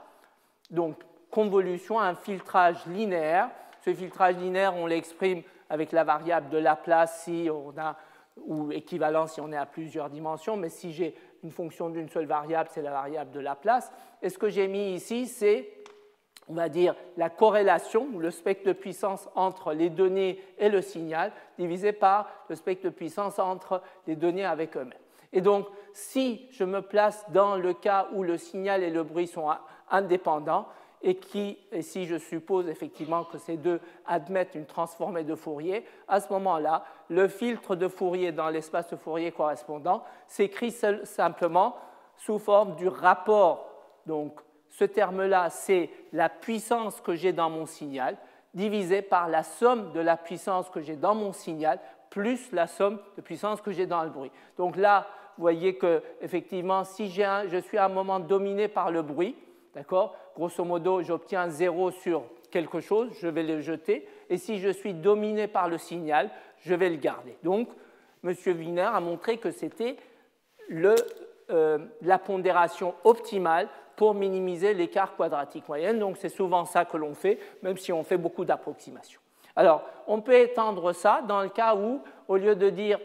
donc convolution, un filtrage linéaire. Ce filtrage linéaire, on l'exprime avec la variable de Laplace si on a, ou équivalent si on est à plusieurs dimensions, mais si j'ai une fonction d'une seule variable, c'est la variable de Laplace. Et ce que j'ai mis ici, c'est, on va dire, la corrélation, ou le spectre de puissance entre les données et le signal, divisé par le spectre de puissance entre les données avec eux-mêmes. Et donc, si je me place dans le cas où le signal et le bruit sont indépendants, et si je suppose effectivement que ces deux admettent une transformée de Fourier, à ce moment-là, le filtre de Fourier dans l'espace de Fourier correspondant s'écrit simplement sous forme du rapport. Donc, ce terme-là, c'est la puissance que j'ai dans mon signal, divisé par la somme de la puissance que j'ai dans mon signal, plus la somme de puissance que j'ai dans le bruit. Donc là, vous voyez que, effectivement, si je suis à un moment dominé par le bruit, d'accord, grosso modo, j'obtiens 0 sur quelque chose, je vais le jeter, et si je suis dominé par le signal, je vais le garder. Donc, M. Wiener a montré que c'était la pondération optimale pour minimiser l'écart quadratique moyen. Donc, c'est souvent ça que l'on fait, même si on fait beaucoup d'approximations. Alors, on peut étendre ça dans le cas où, au lieu de dire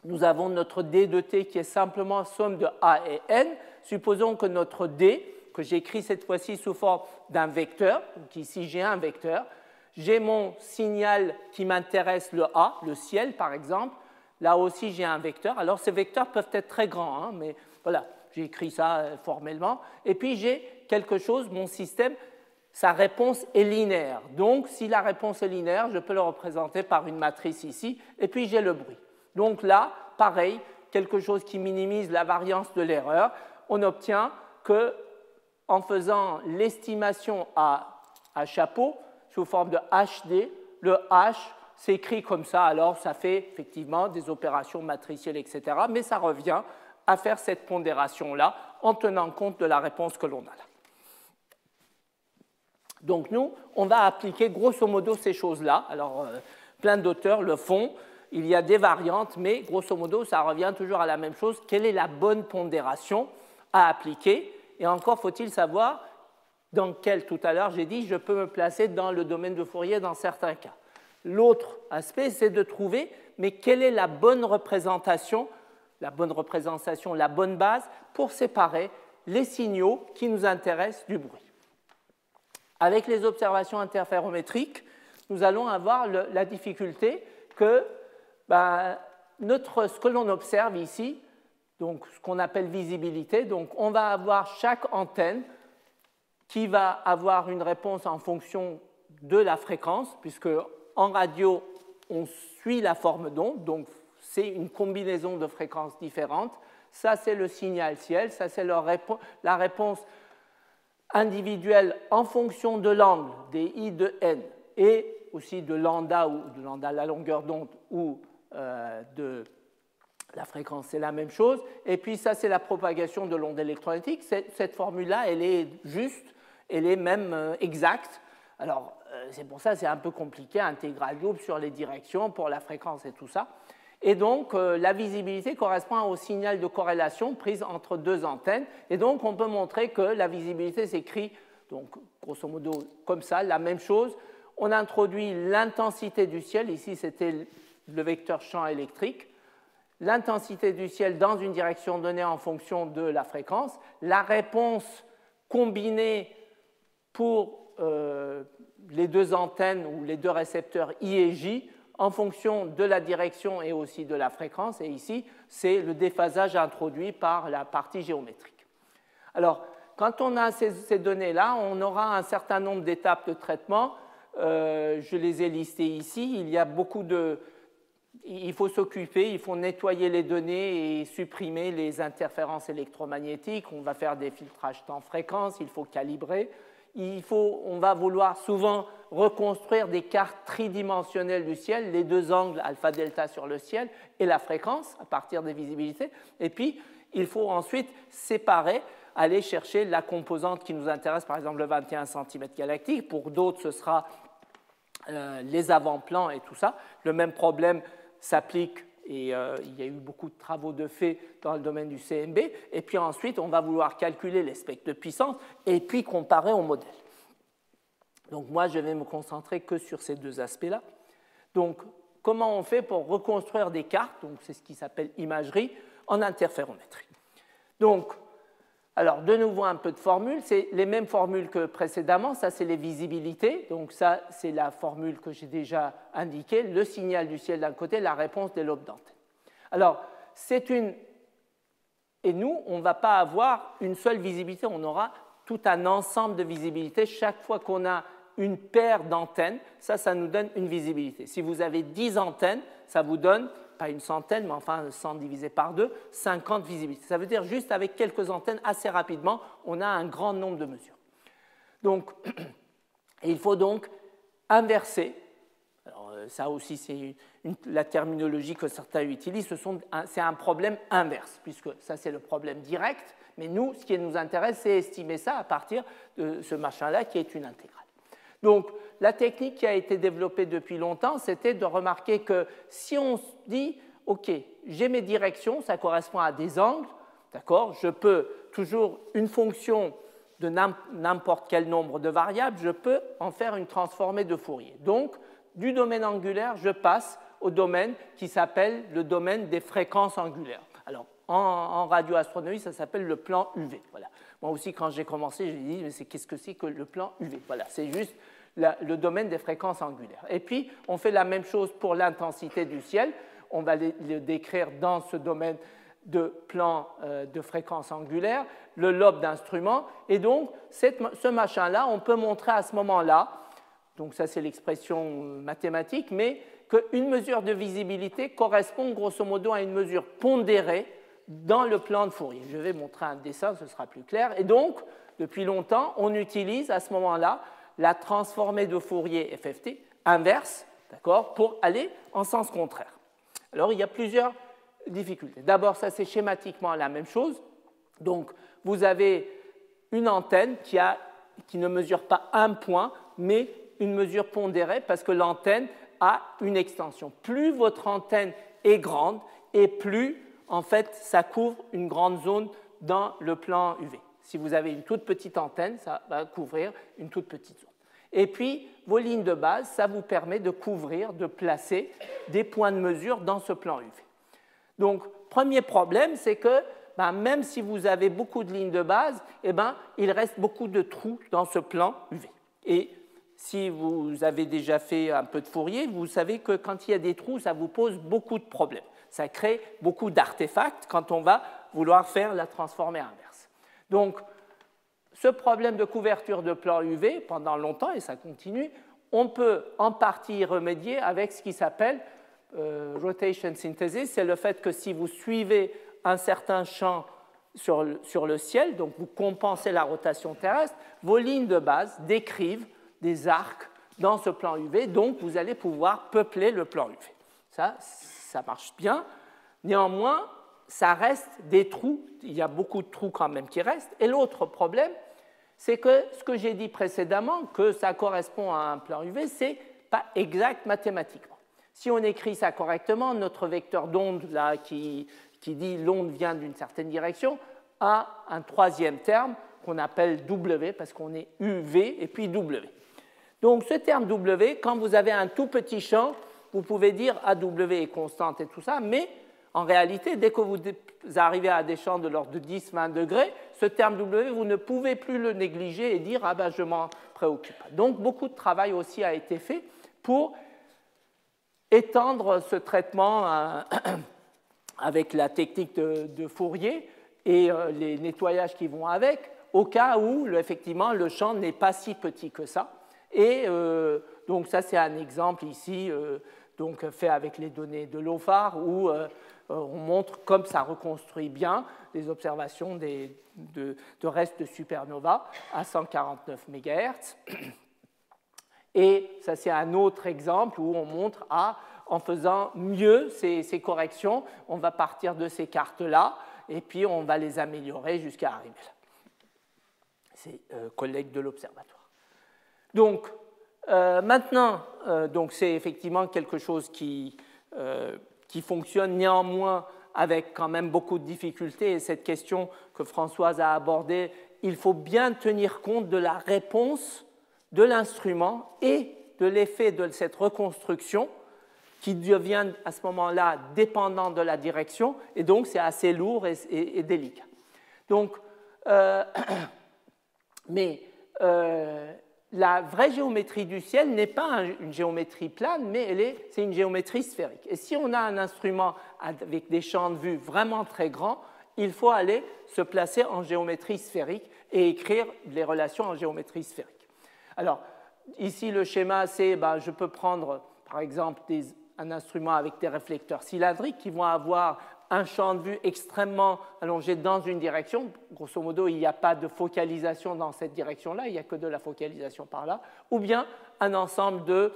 nous avons notre D de T qui est simplement somme de A et N, supposons que notre D, que j'écris cette fois-ci sous forme d'un vecteur, donc ici j'ai un vecteur, j'ai mon signal qui m'intéresse, le A, le ciel par exemple, là aussi j'ai un vecteur, alors ces vecteurs peuvent être très grands, hein, mais voilà, j'ai écrit ça formellement, et puis j'ai quelque chose, mon système, sa réponse est linéaire, donc si la réponse est linéaire, je peux le représenter par une matrice ici, et puis j'ai le bruit. Donc là, pareil, quelque chose qui minimise la variance de l'erreur, on obtient que en faisant l'estimation à chapeau sous forme de HD, le H s'écrit comme ça, alors ça fait effectivement des opérations matricielles, etc. Mais ça revient à faire cette pondération-là en tenant compte de la réponse que l'on a là. Donc nous, on va appliquer grosso modo ces choses-là. Alors, plein d'auteurs le font. Il y a des variantes, mais grosso modo, ça revient toujours à la même chose. Quelle est la bonne pondération à appliquer? Et encore faut-il savoir dans quel, tout à l'heure, j'ai dit, je peux me placer dans le domaine de Fourier dans certains cas. L'autre aspect, c'est de trouver, mais quelle est la bonne représentation, la bonne base pour séparer les signaux qui nous intéressent du bruit. Avec les observations interférométriques, nous allons avoir la difficulté que ce que l'on observe ici, donc ce qu'on appelle visibilité, donc on va avoir chaque antenne qui va avoir une réponse en fonction de la fréquence, puisque en radio, on suit la forme d'onde, donc c'est une combinaison de fréquences différentes. Ça, c'est le signal ciel, ça, c'est la réponse individuelle en fonction de l'angle des I de N et aussi de lambda, ou de lambda la longueur d'onde, ou de la fréquence, c'est la même chose. Et puis ça, c'est la propagation de l'onde électromagnétique. Cette formule-là, elle est juste, elle est même exacte. Alors, c'est pour ça que c'est un peu compliqué, intégral double sur les directions pour la fréquence et tout ça. Et donc, la visibilité correspond au signal de corrélation prise entre deux antennes. Et donc, on peut montrer que la visibilité s'écrit, donc, grosso modo, comme ça, la même chose. On introduit l'intensité du ciel. Ici, c'était le vecteur champ électrique. L'intensité du ciel dans une direction donnée en fonction de la fréquence. La réponse combinée pour les deux antennes ou les deux récepteurs I et J en fonction de la direction et aussi de la fréquence. Et ici, c'est le déphasage introduit par la partie géométrique. Alors, quand on a ces données-là, on aura un certain nombre d'étapes de traitement. Je les ai listées ici. Il y a beaucoup de... Il faut s'occuper, il faut nettoyer les données et supprimer les interférences électromagnétiques. On va faire des filtrages temps-fréquence, il faut calibrer. On va vouloir souvent reconstruire des cartes tridimensionnelles du ciel, les deux angles alpha-delta sur le ciel et la fréquence à partir des visibilités. Et puis, il faut ensuite séparer, aller chercher la composante qui nous intéresse, par exemple le 21 cm galactique. Pour d'autres, ce sera les avant-plans et tout ça. Le même problème s'applique, et il y a eu beaucoup de travaux de fait dans le domaine du CMB, et puis ensuite on va vouloir calculer les spectres de puissance et puis comparer au modèle. Donc moi je vais me concentrer que sur ces deux aspects-là. Donc comment on fait pour reconstruire des cartes, donc c'est ce qui s'appelle imagerie, en interférométrie. Donc, alors de nouveau un peu de formules, c'est les mêmes formules que précédemment, ça c'est les visibilités, donc ça c'est la formule que j'ai déjà indiquée, le signal du ciel d'un côté, la réponse des lobes d'antenne. Alors, et nous, on ne va pas avoir une seule visibilité, on aura tout un ensemble de visibilités. Chaque fois qu'on a une paire d'antennes, ça nous donne une visibilité. Si vous avez 10 antennes, ça vous donne, pas une centaine, mais enfin 100 divisé par 2, 50 visibilités. Ça veut dire juste avec quelques antennes, assez rapidement, on a un grand nombre de mesures. Donc, il faut donc inverser. Alors, ça aussi, c'est la terminologie que certains utilisent. C'est un problème inverse, puisque ça, c'est le problème direct. Mais nous, ce qui nous intéresse, c'est estimer ça à partir de ce machin-là qui est une intégrale. Donc, la technique qui a été développée depuis longtemps, c'était de remarquer que si on se dit, OK, j'ai mes directions, ça correspond à des angles, d'accord, je peux toujours, une fonction de n'importe quel nombre de variables, je peux en faire une transformée de Fourier. Donc, du domaine angulaire, je passe au domaine qui s'appelle le domaine des fréquences angulaires. Alors, en radioastronomie, ça s'appelle le plan UV. Voilà. Moi aussi, quand j'ai commencé, j'ai dit, mais qu'est-ce que c'est que le plan UV? Voilà, c'est juste le domaine des fréquences angulaires. Et puis, on fait la même chose pour l'intensité du ciel. On va le décrire dans ce domaine de plan de fréquence angulaire, le lobe d'instrument. Et donc, ce machin-là, on peut montrer à ce moment-là, donc ça c'est l'expression mathématique, mais qu'une mesure de visibilité correspond grosso modo à une mesure pondérée dans le plan de Fourier. Je vais montrer un dessin, ce sera plus clair. Et donc, depuis longtemps, on utilise à ce moment-là la transformée de Fourier FFT inverse, d'accord, pour aller en sens contraire. Alors, il y a plusieurs difficultés. D'abord, ça c'est schématiquement la même chose. Donc, vous avez une antenne qui ne mesure pas un point, mais une mesure pondérée parce que l'antenne a une extension. Plus votre antenne est grande et plus, en fait, ça couvre une grande zone dans le plan UV. Si vous avez une toute petite antenne, ça va couvrir une toute petite zone. Et puis, vos lignes de base, ça vous permet de couvrir, de placer des points de mesure dans ce plan UV. Donc, premier problème, c'est que même si vous avez beaucoup de lignes de base, il reste beaucoup de trous dans ce plan UV. Et si vous avez déjà fait un peu de Fourier, vous savez que quand il y a des trous, ça vous pose beaucoup de problèmes. Ça crée beaucoup d'artefacts quand on va vouloir faire la transformée inverse. Donc, ce problème de couverture de plan UV, pendant longtemps, et ça continue, on peut en partie y remédier avec ce qui s'appelle rotation synthesis. C'est le fait que si vous suivez un certain champ sur le ciel, donc vous compensez la rotation terrestre, vos lignes de base décrivent des arcs dans ce plan UV, donc vous allez pouvoir peupler le plan UV. Ça, ça marche bien. Néanmoins, ça reste des trous. Il y a beaucoup de trous quand même qui restent. Et l'autre problème, c'est que ce que j'ai dit précédemment, que ça correspond à un plan UV, ce n'est pas exact mathématiquement. Si on écrit ça correctement, notre vecteur d'onde là, qui dit l'onde vient d'une certaine direction, a un troisième terme qu'on appelle W, parce qu'on est UV et puis W. Donc ce terme W, quand vous avez un tout petit champ, vous pouvez dire AW est constante et tout ça, mais en réalité, dès que vous arrivez à des champs de l'ordre de 10-20 degrés, ce terme W, vous ne pouvez plus le négliger et dire « ah ben je m'en préoccupe ». Donc beaucoup de travail aussi a été fait pour étendre ce traitement avec la technique de Fourier et les nettoyages qui vont avec, au cas où effectivement le champ n'est pas si petit que ça. Et donc ça c'est un exemple ici donc fait avec les données de LOFAR où on montre comme ça reconstruit bien les observations de restes de supernova à 149 MHz. Et ça c'est un autre exemple où on montre en faisant mieux ces corrections, on va partir de ces cartes-là et puis on va les améliorer jusqu'à arriver là. C'est collègues de l'observatoire. Donc, maintenant, c'est effectivement quelque chose qui fonctionne néanmoins avec quand même beaucoup de difficultés. Et cette question que Françoise a abordée, il faut bien tenir compte de la réponse de l'instrument et de l'effet de cette reconstruction qui devient à ce moment-là dépendant de la direction. Et donc, c'est assez lourd et délicat. Donc, mais la vraie géométrie du ciel n'est pas une géométrie plane, mais c'est une géométrie sphérique. Et si on a un instrument avec des champs de vue vraiment très grands, il faut aller se placer en géométrie sphérique et écrire les relations en géométrie sphérique. Alors, ici, le schéma, c'est je peux prendre, par exemple, un instrument avec des réflecteurs cylindriques qui vont avoir un champ de vue extrêmement allongé dans une direction. Grosso modo, il n'y a pas de focalisation dans cette direction-là, il n'y a que de la focalisation par là. Ou bien un ensemble de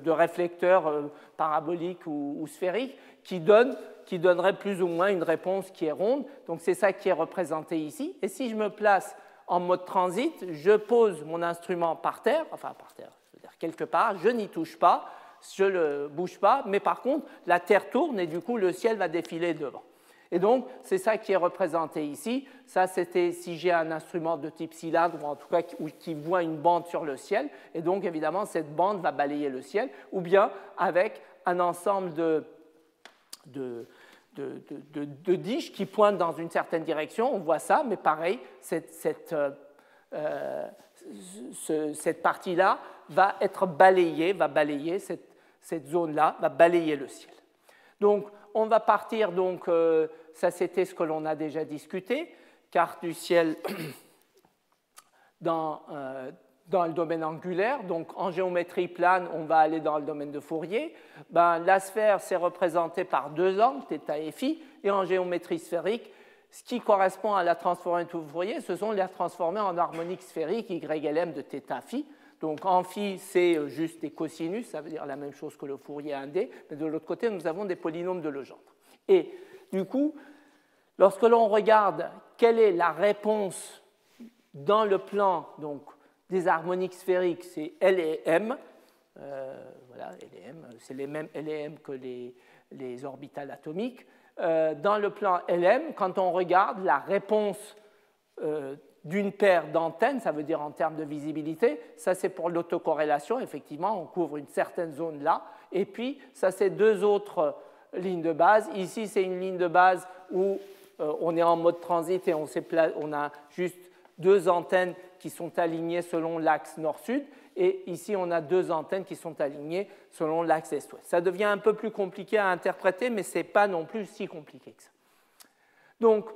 réflecteurs paraboliques ou sphériques qui donneraient plus ou moins une réponse qui est ronde. Donc c'est ça qui est représenté ici. Et si je me place en mode transit, je pose mon instrument par terre, c'est-à-dire quelque part, je n'y touche pas, je ne le bouge pas, mais par contre, la Terre tourne et du coup, le ciel va défiler devant. Et donc, c'est ça qui est représenté ici. Ça, c'était si j'ai un instrument de type cylindre, ou en tout cas qui voit une bande sur le ciel. Et donc, évidemment, cette bande va balayer le ciel, ou bien avec un ensemble de dish qui pointent dans une certaine direction. On voit ça, mais pareil, cette partie-là va être balayée, cette zone-là va balayer le ciel. Donc, on va partir, ça c'était ce que l'on a déjà discuté, carte du ciel dans le domaine angulaire. Donc, en géométrie plane, on va aller dans le domaine de Fourier. La sphère, c'est représenté par deux angles, θ et φ, et en géométrie sphérique, ce qui correspond à la transformée de Fourier, ce sont les transformées en harmonique sphérique YLM de θ φ. Donc en phi, c'est juste des cosinus, ça veut dire la même chose que le Fourier 1D, mais de l'autre côté, nous avons des polynômes de Legendre. Et du coup, lorsque l'on regarde quelle est la réponse dans le plan des harmoniques sphériques, c'est L et M, voilà, L et M, c'est les mêmes L et M que les orbitales atomiques. Dans le plan LM, quand on regarde la réponse d'une paire d'antennes, ça veut dire en termes de visibilité, ça c'est pour l'autocorrélation, effectivement, on couvre une certaine zone là, et puis ça c'est deux autres lignes de base. Ici c'est une ligne de base où on est en mode transit et on a juste deux antennes qui sont alignées selon l'axe nord-sud, et ici on a deux antennes qui sont alignées selon l'axe est-ouest. Ça devient un peu plus compliqué à interpréter, mais ce n'est pas non plus si compliqué que ça. Donc,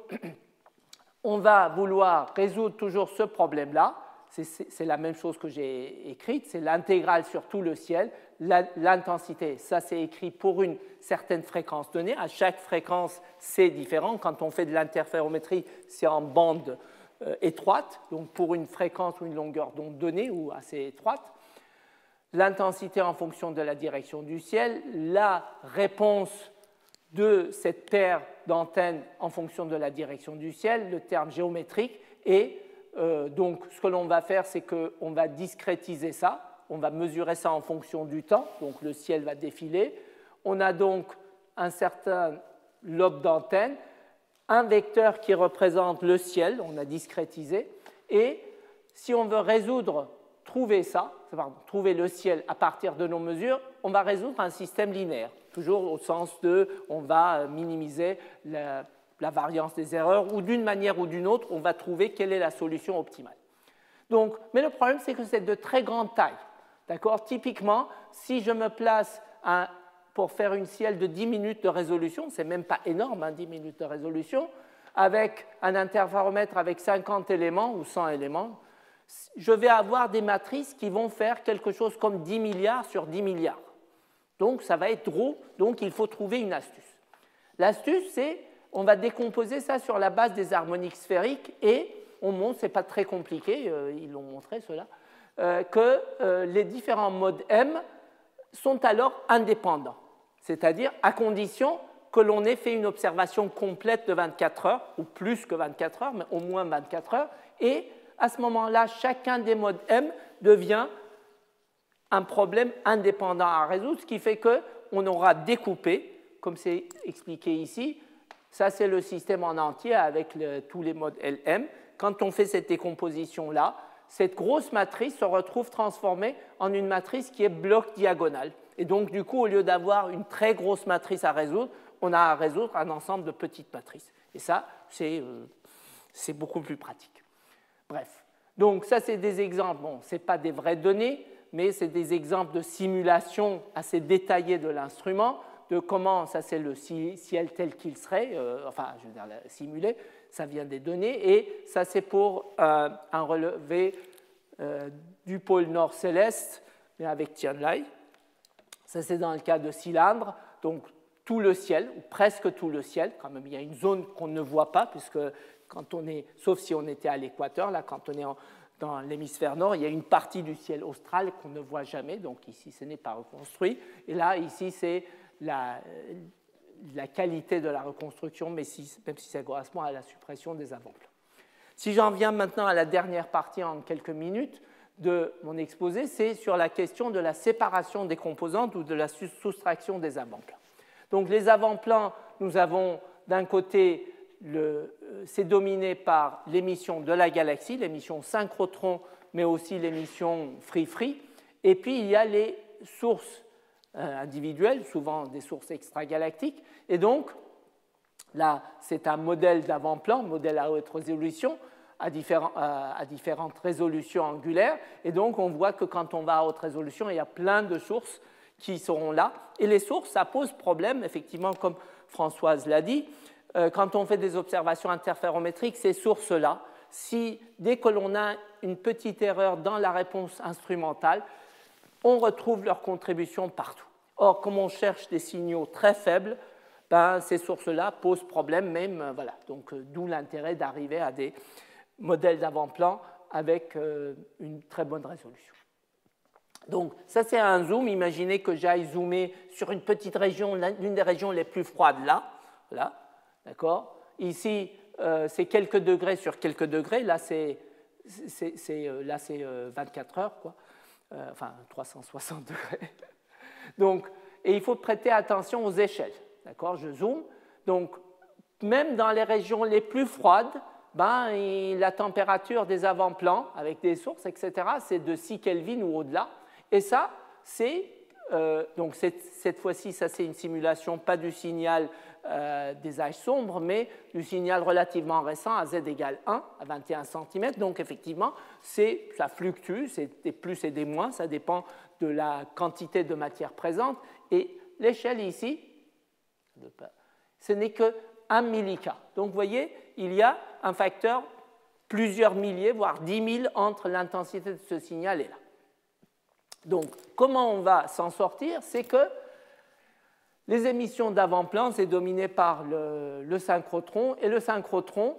on va vouloir résoudre toujours ce problème-là. C'est la même chose que j'ai écrite, c'est l'intégrale sur tout le ciel. L'intensité, ça c'est écrit pour une certaine fréquence donnée. À chaque fréquence, c'est différent. Quand on fait de l'interférométrie, c'est en bande étroite, donc pour une fréquence ou une longueur d'onde donnée ou assez étroite. l'intensité en fonction de la direction du ciel, la réponse de cette paire d'antennes en fonction de la direction du ciel, le terme géométrique, et donc ce que l'on va faire, c'est qu'on va discrétiser ça, on va mesurer ça en fonction du temps, donc le ciel va défiler. On a donc un certain lobe d'antenne, un vecteur qui représente le ciel, on a discrétisé, et si on veut trouver le ciel à partir de nos mesures, on va résoudre un système linéaire, toujours au sens de on va minimiser la variance des erreurs, ou d'une manière ou d'une autre, on va trouver quelle est la solution optimale. Donc, mais le problème, c'est que c'est de très grande taille. D'accord ? Typiquement, si je me place pour faire une ciel de 10 minutes de résolution, c'est même pas énorme, 10 minutes de résolution, avec un interféromètre avec 50 éléments ou 100 éléments, je vais avoir des matrices qui vont faire quelque chose comme 10 milliards sur 10 milliards. Donc, ça va être gros, donc il faut trouver une astuce. L'astuce, c'est on va décomposer ça sur la base des harmoniques sphériques et on montre, ce n'est pas très compliqué, ils l'ont montré cela, que les différents modes M sont alors indépendants, c'est-à-dire à condition que l'on ait fait une observation complète de 24 heures, ou plus que 24 heures, mais au moins 24 heures, et à ce moment-là, chacun des modes M devient un problème indépendant à résoudre, ce qui fait qu'on aura découpé, comme c'est expliqué ici, ça c'est le système en entier avec tous les modes LM. Quand on fait cette décomposition-là, cette grosse matrice se retrouve transformée en une matrice qui est bloc diagonal. Et donc, du coup, au lieu d'avoir une très grosse matrice à résoudre, on a à résoudre un ensemble de petites matrices. Et ça, c'est beaucoup plus pratique. Bref, donc ça c'est des exemples, bon, ce n'est pas des vraies données, mais c'est des exemples de simulation assez détaillée de l'instrument, de comment, ça c'est le ciel tel qu'il serait, enfin je veux dire simulé, ça vient des données, et ça c'est pour un relevé du pôle nord céleste, mais avec Tianlai. Ça c'est dans le cas de cylindres, donc tout le ciel, ou presque tout le ciel, quand même il y a une zone qu'on ne voit pas, puisque quand on est, sauf si on était à l'équateur, là, quand on est dans l'hémisphère nord, il y a une partie du ciel austral qu'on ne voit jamais, donc ici, ce n'est pas reconstruit. Et là, ici, c'est la qualité de la reconstruction, même si ça correspond à la suppression des avant-plans. Si j'en viens maintenant à la dernière partie en quelques minutes de mon exposé, c'est sur la question de la séparation des composantes ou de la soustraction des avant-plans. Donc, les avant-plans, nous avons d'un côté c'est dominé par l'émission de la galaxie, l'émission synchrotron, mais aussi l'émission free-free. Et puis, il y a les sources individuelles, souvent des sources extragalactiques. Et donc, là, c'est un modèle d'avant-plan, modèle à haute résolution, à différentes résolutions angulaires. Et donc, on voit que quand on va à haute résolution, il y a plein de sources qui seront là. Et les sources, ça pose problème, effectivement, comme Françoise l'a dit. Quand on fait des observations interférométriques, ces sources-là, dès que l'on a une petite erreur dans la réponse instrumentale, on retrouve leur contribution partout. Or, comme on cherche des signaux très faibles, ces sources-là posent problème même. Voilà. Donc, d'où l'intérêt d'arriver à des modèles d'avant-plan avec une très bonne résolution. Donc, ça, c'est un zoom. Imaginez que j'aille zoomer sur une petite région, l'une des régions les plus froides, là. Voilà. D'accord ? Ici, c'est quelques degrés sur quelques degrés. Là, c'est 24 heures, quoi. Enfin, 360 degrés. Donc, et il faut prêter attention aux échelles. D'accord ? Je zoome. Donc, même dans les régions les plus froides, la température des avant-plans, avec des sources, etc., c'est de 6 Kelvin ou au-delà. Et ça, c'est... donc, cette fois-ci, ça, c'est une simulation, pas du signal des âges sombres, mais du signal relativement récent à z égale 1, à 21 cm. Donc, effectivement, ça fluctue, c'est des plus et des moins, ça dépend de la quantité de matière présente. Et l'échelle ici, ce n'est que 1 millika. Donc, vous voyez, il y a un facteur plusieurs milliers, voire 10 000 entre l'intensité de ce signal et là. Donc, comment on va s'en sortir? C'est que les émissions d'avant-plan, c'est dominé par le synchrotron, et le synchrotron,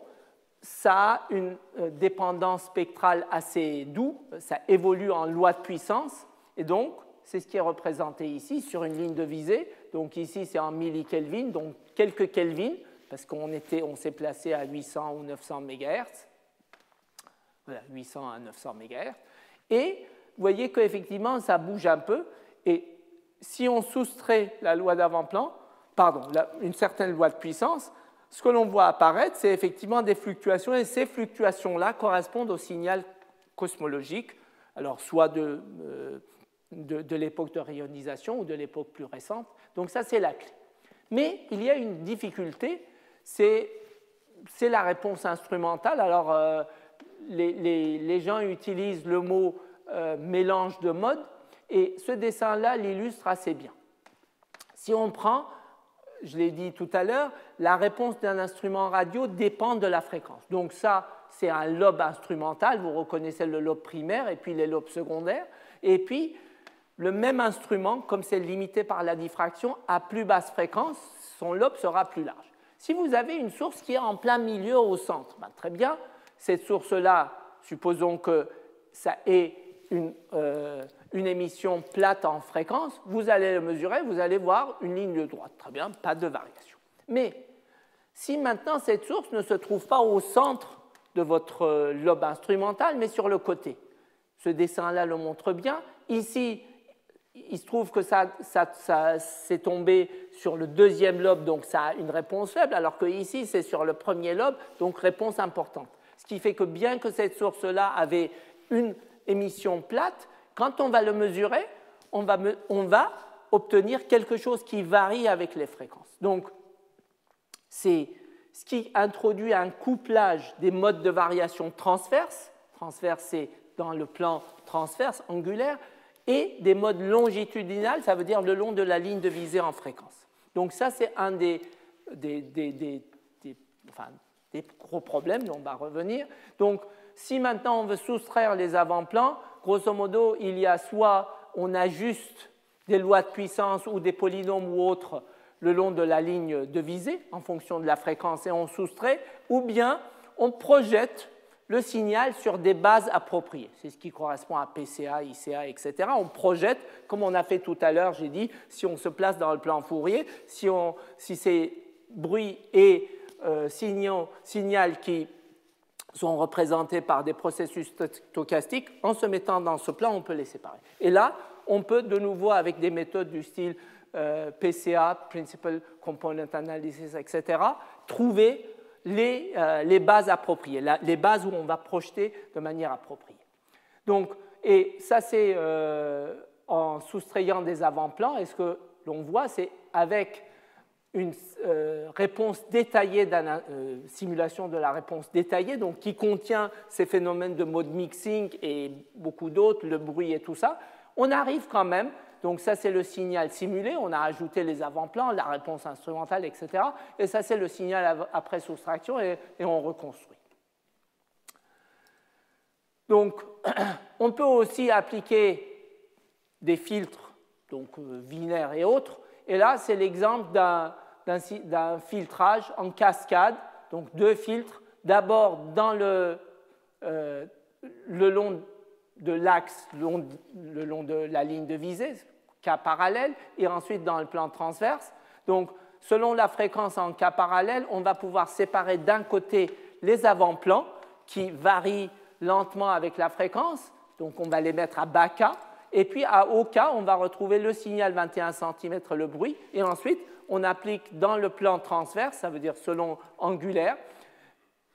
ça a une dépendance spectrale assez douce, ça évolue en loi de puissance, Et donc, c'est ce qui est représenté ici sur une ligne de visée. Donc ici, c'est en millikelvin, donc quelques kelvins, parce on s'est placé à 800 ou 900 MHz. Voilà, 800 à 900 MHz. Et vous voyez qu'effectivement, ça bouge un peu. Et si on soustrait la loi d'avant-plan, une certaine loi de puissance, ce que l'on voit apparaître, c'est effectivement des fluctuations. Et ces fluctuations-là correspondent au signal cosmologique, alors soit de l'époque de rayonisation ou de l'époque plus récente. Donc ça, c'est la clé. Mais il y a une difficulté, c'est la réponse instrumentale. Alors, les gens utilisent le mot mélange de modes, et ce dessin-là l'illustre assez bien. Si on prend, je l'ai dit tout à l'heure, la réponse d'un instrument radio dépend de la fréquence. Donc ça, c'est un lobe instrumental, vous reconnaissez le lobe primaire et puis les lobes secondaires. Et puis, le même instrument, comme c'est limité par la diffraction, à plus basse fréquence, son lobe sera plus large. Si vous avez une source qui est en plein milieu au centre, ben, très bien, cette source-là, supposons que ça ait une émission plate en fréquence, vous allez le mesurer, vous allez voir une ligne droite. Très bien, pas de variation. Mais si maintenant cette source ne se trouve pas au centre de votre lobe instrumental, mais sur le côté, ce dessin-là le montre bien. Ici, il se trouve que ça s'est tombé sur le deuxième lobe, donc ça a une réponse faible, alors que ici, c'est sur le premier lobe, donc réponse importante. Ce qui fait que bien que cette source-là avait une émission plate, quand on va le mesurer, on va obtenir quelque chose qui varie avec les fréquences. Donc, c'est ce qui introduit un couplage des modes de variation transverse, c'est dans le plan transverse, angulaire, et des modes longitudinales, ça veut dire le long de la ligne de visée en fréquence. Donc ça, c'est un des gros problèmes, on va revenir. Donc, si maintenant on veut soustraire les avant-plans, grosso modo, il y a soit on ajuste des lois de puissance ou des polynômes ou autres le long de la ligne de visée en fonction de la fréquence et on soustrait, ou bien on projette le signal sur des bases appropriées. C'est ce qui correspond à PCA, ICA, etc. On projette, comme on a fait tout à l'heure, j'ai dit, si on se place dans le plan Fourier, si c'est bruit et signal qui sont représentés par des processus stochastiques, en se mettant dans ce plan, on peut les séparer. Et là, on peut de nouveau, avec des méthodes du style PCA, Principal Component Analysis, etc., trouver les bases appropriées, les bases où on va projeter de manière appropriée. Donc, et ça, c'est en soustrayant des avant-plans, et ce que l'on voit, c'est avec une réponse détaillée, simulation de la réponse détaillée, donc qui contient ces phénomènes de mode mixing et beaucoup d'autres, le bruit et tout ça, on arrive quand même, donc ça c'est le signal simulé, on a ajouté les avant-plans, la réponse instrumentale, etc. Et ça c'est le signal après soustraction et on reconstruit. Donc on peut aussi appliquer des filtres, donc Wiener et autres, et là c'est l'exemple d'un filtrage en cascade, donc deux filtres, d'abord dans le long de l'axe, le long de la ligne de visée, cas parallèle, et ensuite dans le plan transverse. Donc, selon la fréquence en cas parallèle, on va pouvoir séparer d'un côté les avant-plans qui varient lentement avec la fréquence, donc on va les mettre à bas K, et puis à haut K, on va retrouver le signal 21 cm, le bruit, et ensuite on applique dans le plan transverse, ça veut dire selon angulaire.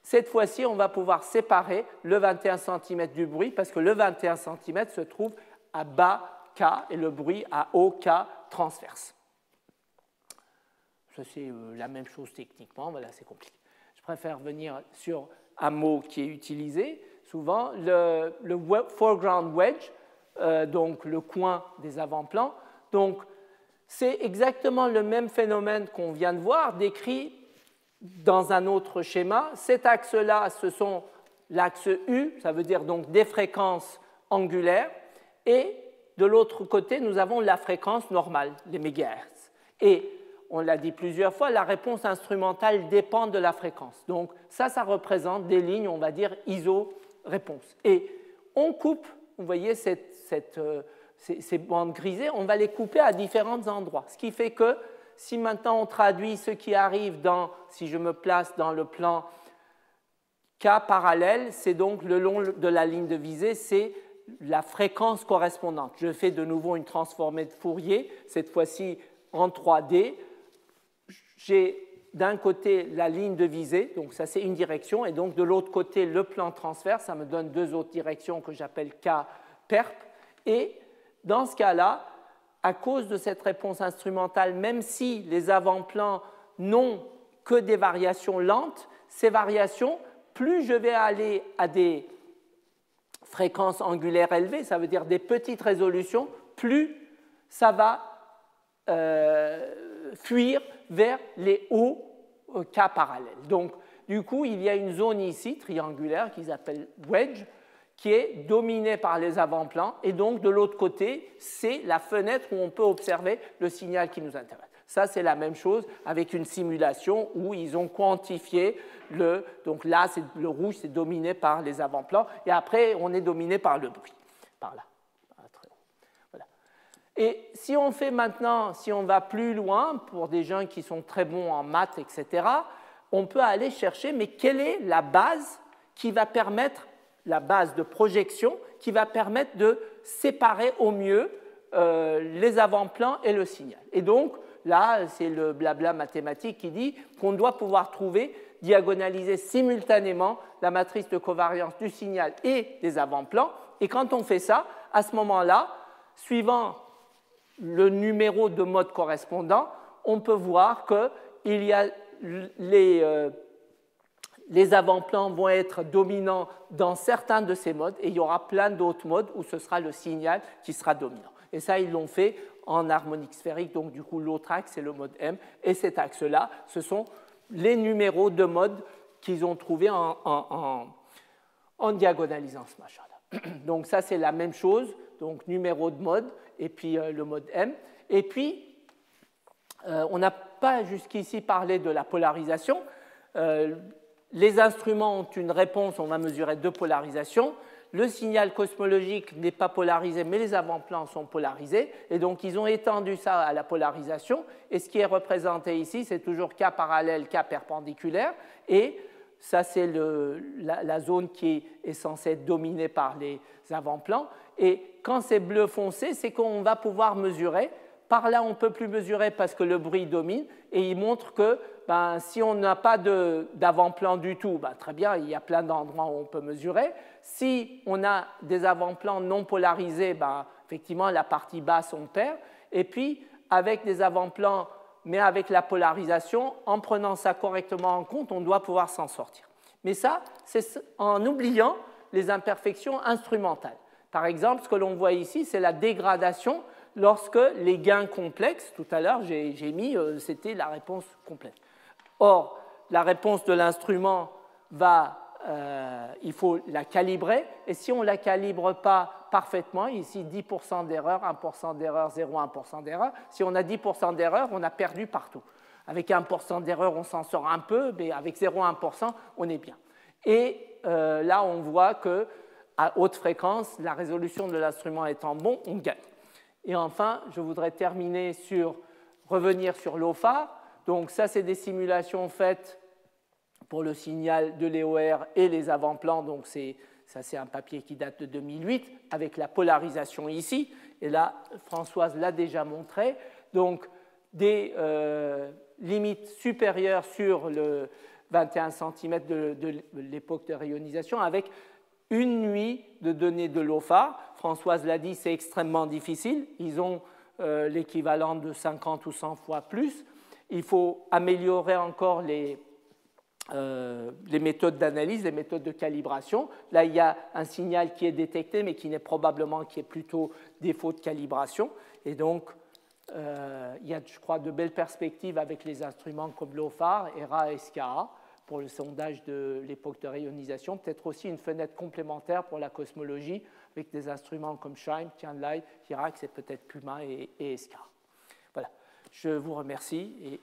Cette fois-ci, on va pouvoir séparer le 21 cm du bruit parce que le 21 cm se trouve à bas K et le bruit à haut K transverse. Ça, c'est la même chose techniquement, voilà, c'est compliqué. Je préfère venir sur un mot qui est utilisé souvent, le foreground wedge, donc le coin des avant-plans. Donc, c'est exactement le même phénomène qu'on vient de voir, décrit dans un autre schéma. Cet axe-là, ce sont l'axe U, ça veut dire donc des fréquences angulaires, et de l'autre côté, nous avons la fréquence normale, les mégahertz. Et on l'a dit plusieurs fois, la réponse instrumentale dépend de la fréquence. Donc ça représente des lignes, on va dire, iso-réponse. Et on coupe, vous voyez, cette ces bandes grisées, on va les couper à différents endroits. Ce qui fait que si maintenant on traduit ce qui arrive si je me place dans le plan K parallèle, c'est donc le long de la ligne de visée, c'est la fréquence correspondante. Je fais de nouveau une transformée de Fourier, cette fois-ci en 3D. J'ai d'un côté la ligne de visée, donc ça c'est une direction, et donc de l'autre côté le plan transverse, ça me donne deux autres directions que j'appelle K perp. Et dans ce cas-là, à cause de cette réponse instrumentale, même si les avant-plans n'ont que des variations lentes, ces variations, plus je vais aller à des fréquences angulaires élevées, ça veut dire des petites résolutions, plus ça va fuir vers les hauts cas parallèles. Donc, du coup, il y a une zone ici, triangulaire, qu'ils appellent wedge, qui est dominée par les avant-plans, et donc de l'autre côté, c'est la fenêtre où on peut observer le signal qui nous intéresse. Ça, c'est la même chose avec une simulation où ils ont quantifié donc là, le rouge, c'est dominé par les avant-plans, et après, on est dominé par le bruit, par là. Voilà. Et si on fait maintenant, si on va plus loin, pour des gens qui sont très bons en maths, etc., on peut aller chercher, mais quelle est la base qui va permettre, la base de projection, qui va permettre de séparer au mieux les avant-plans et le signal. Et donc, là, c'est le blabla mathématique qui dit qu'on doit pouvoir trouver, diagonaliser simultanément la matrice de covariance du signal et des avant-plans. Et quand on fait ça, à ce moment-là, suivant le numéro de mode correspondant, on peut voir qu'il y a les avant-plans vont être dominants dans certains de ces modes et il y aura plein d'autres modes où ce sera le signal qui sera dominant. Et ça, ils l'ont fait en harmonique sphérique, donc du coup, l'autre axe, c'est le mode M, et cet axe-là, ce sont les numéros de mode qu'ils ont trouvés en diagonalisant ce machin-là. Donc ça, c'est la même chose, donc numéro de mode, et puis le mode M. Et puis, on n'a pas jusqu'ici parlé de la polarisation. Les instruments ont une réponse, on va mesurer deux polarisations. Le signal cosmologique n'est pas polarisé, mais les avant-plans sont polarisés. Et donc, ils ont étendu ça à la polarisation. Et ce qui est représenté ici, c'est toujours K parallèle, K perpendiculaire. Et ça, c'est la zone qui est censée être dominée par les avant-plans. Et quand c'est bleu foncé, c'est qu'on va pouvoir mesurer. Par là, on ne peut plus mesurer parce que le bruit domine. Et il montre que si on n'a pas d'avant-plan du tout, très bien, il y a plein d'endroits où on peut mesurer. Si on a des avant-plans non polarisés, effectivement, la partie basse, on perd. Et puis, avec des avant-plans, mais avec la polarisation, en prenant ça correctement en compte, on doit pouvoir s'en sortir. Mais ça, c'est en oubliant les imperfections instrumentales. Par exemple, ce que l'on voit ici, c'est la dégradation lorsque les gains complexes, tout à l'heure, j'ai mis, c'était la réponse complète. Or, la réponse de l'instrument il faut la calibrer, et si on ne la calibre pas parfaitement, ici 10% d'erreur, 1% d'erreur, 0,1% d'erreur, si on a 10% d'erreur, on a perdu partout. Avec 1% d'erreur, on s'en sort un peu, mais avec 0,1%, on est bien. Et là, on voit qu'à haute fréquence, la résolution de l'instrument étant bon, on gagne. Et enfin, je voudrais terminer revenir sur l'OFAR. Donc ça, c'est des simulations faites pour le signal de l'EOR et les avant-plans. Donc ça, c'est un papier qui date de 2008 avec la polarisation ici. Et là, Françoise l'a déjà montré. Donc des limites supérieures sur le 21 cm de l'époque de rayonisation avec une nuit de données de l'OFAR. Françoise l'a dit, c'est extrêmement difficile. Ils ont l'équivalent de 50 ou 100 fois plus. Il faut améliorer encore les méthodes d'analyse, les méthodes de calibration. Là, il y a un signal qui est détecté, mais qui est plutôt défaut de calibration. Et donc, il y a, je crois, de belles perspectives avec les instruments comme l'OFAR, ERA et SCAA pour le sondage de l'époque de rayonisation. Peut-être aussi une fenêtre complémentaire pour la cosmologie avec des instruments comme SHIME, Tianlai, Hirax et peut-être Puma et SCAA. Voilà. Je vous remercie et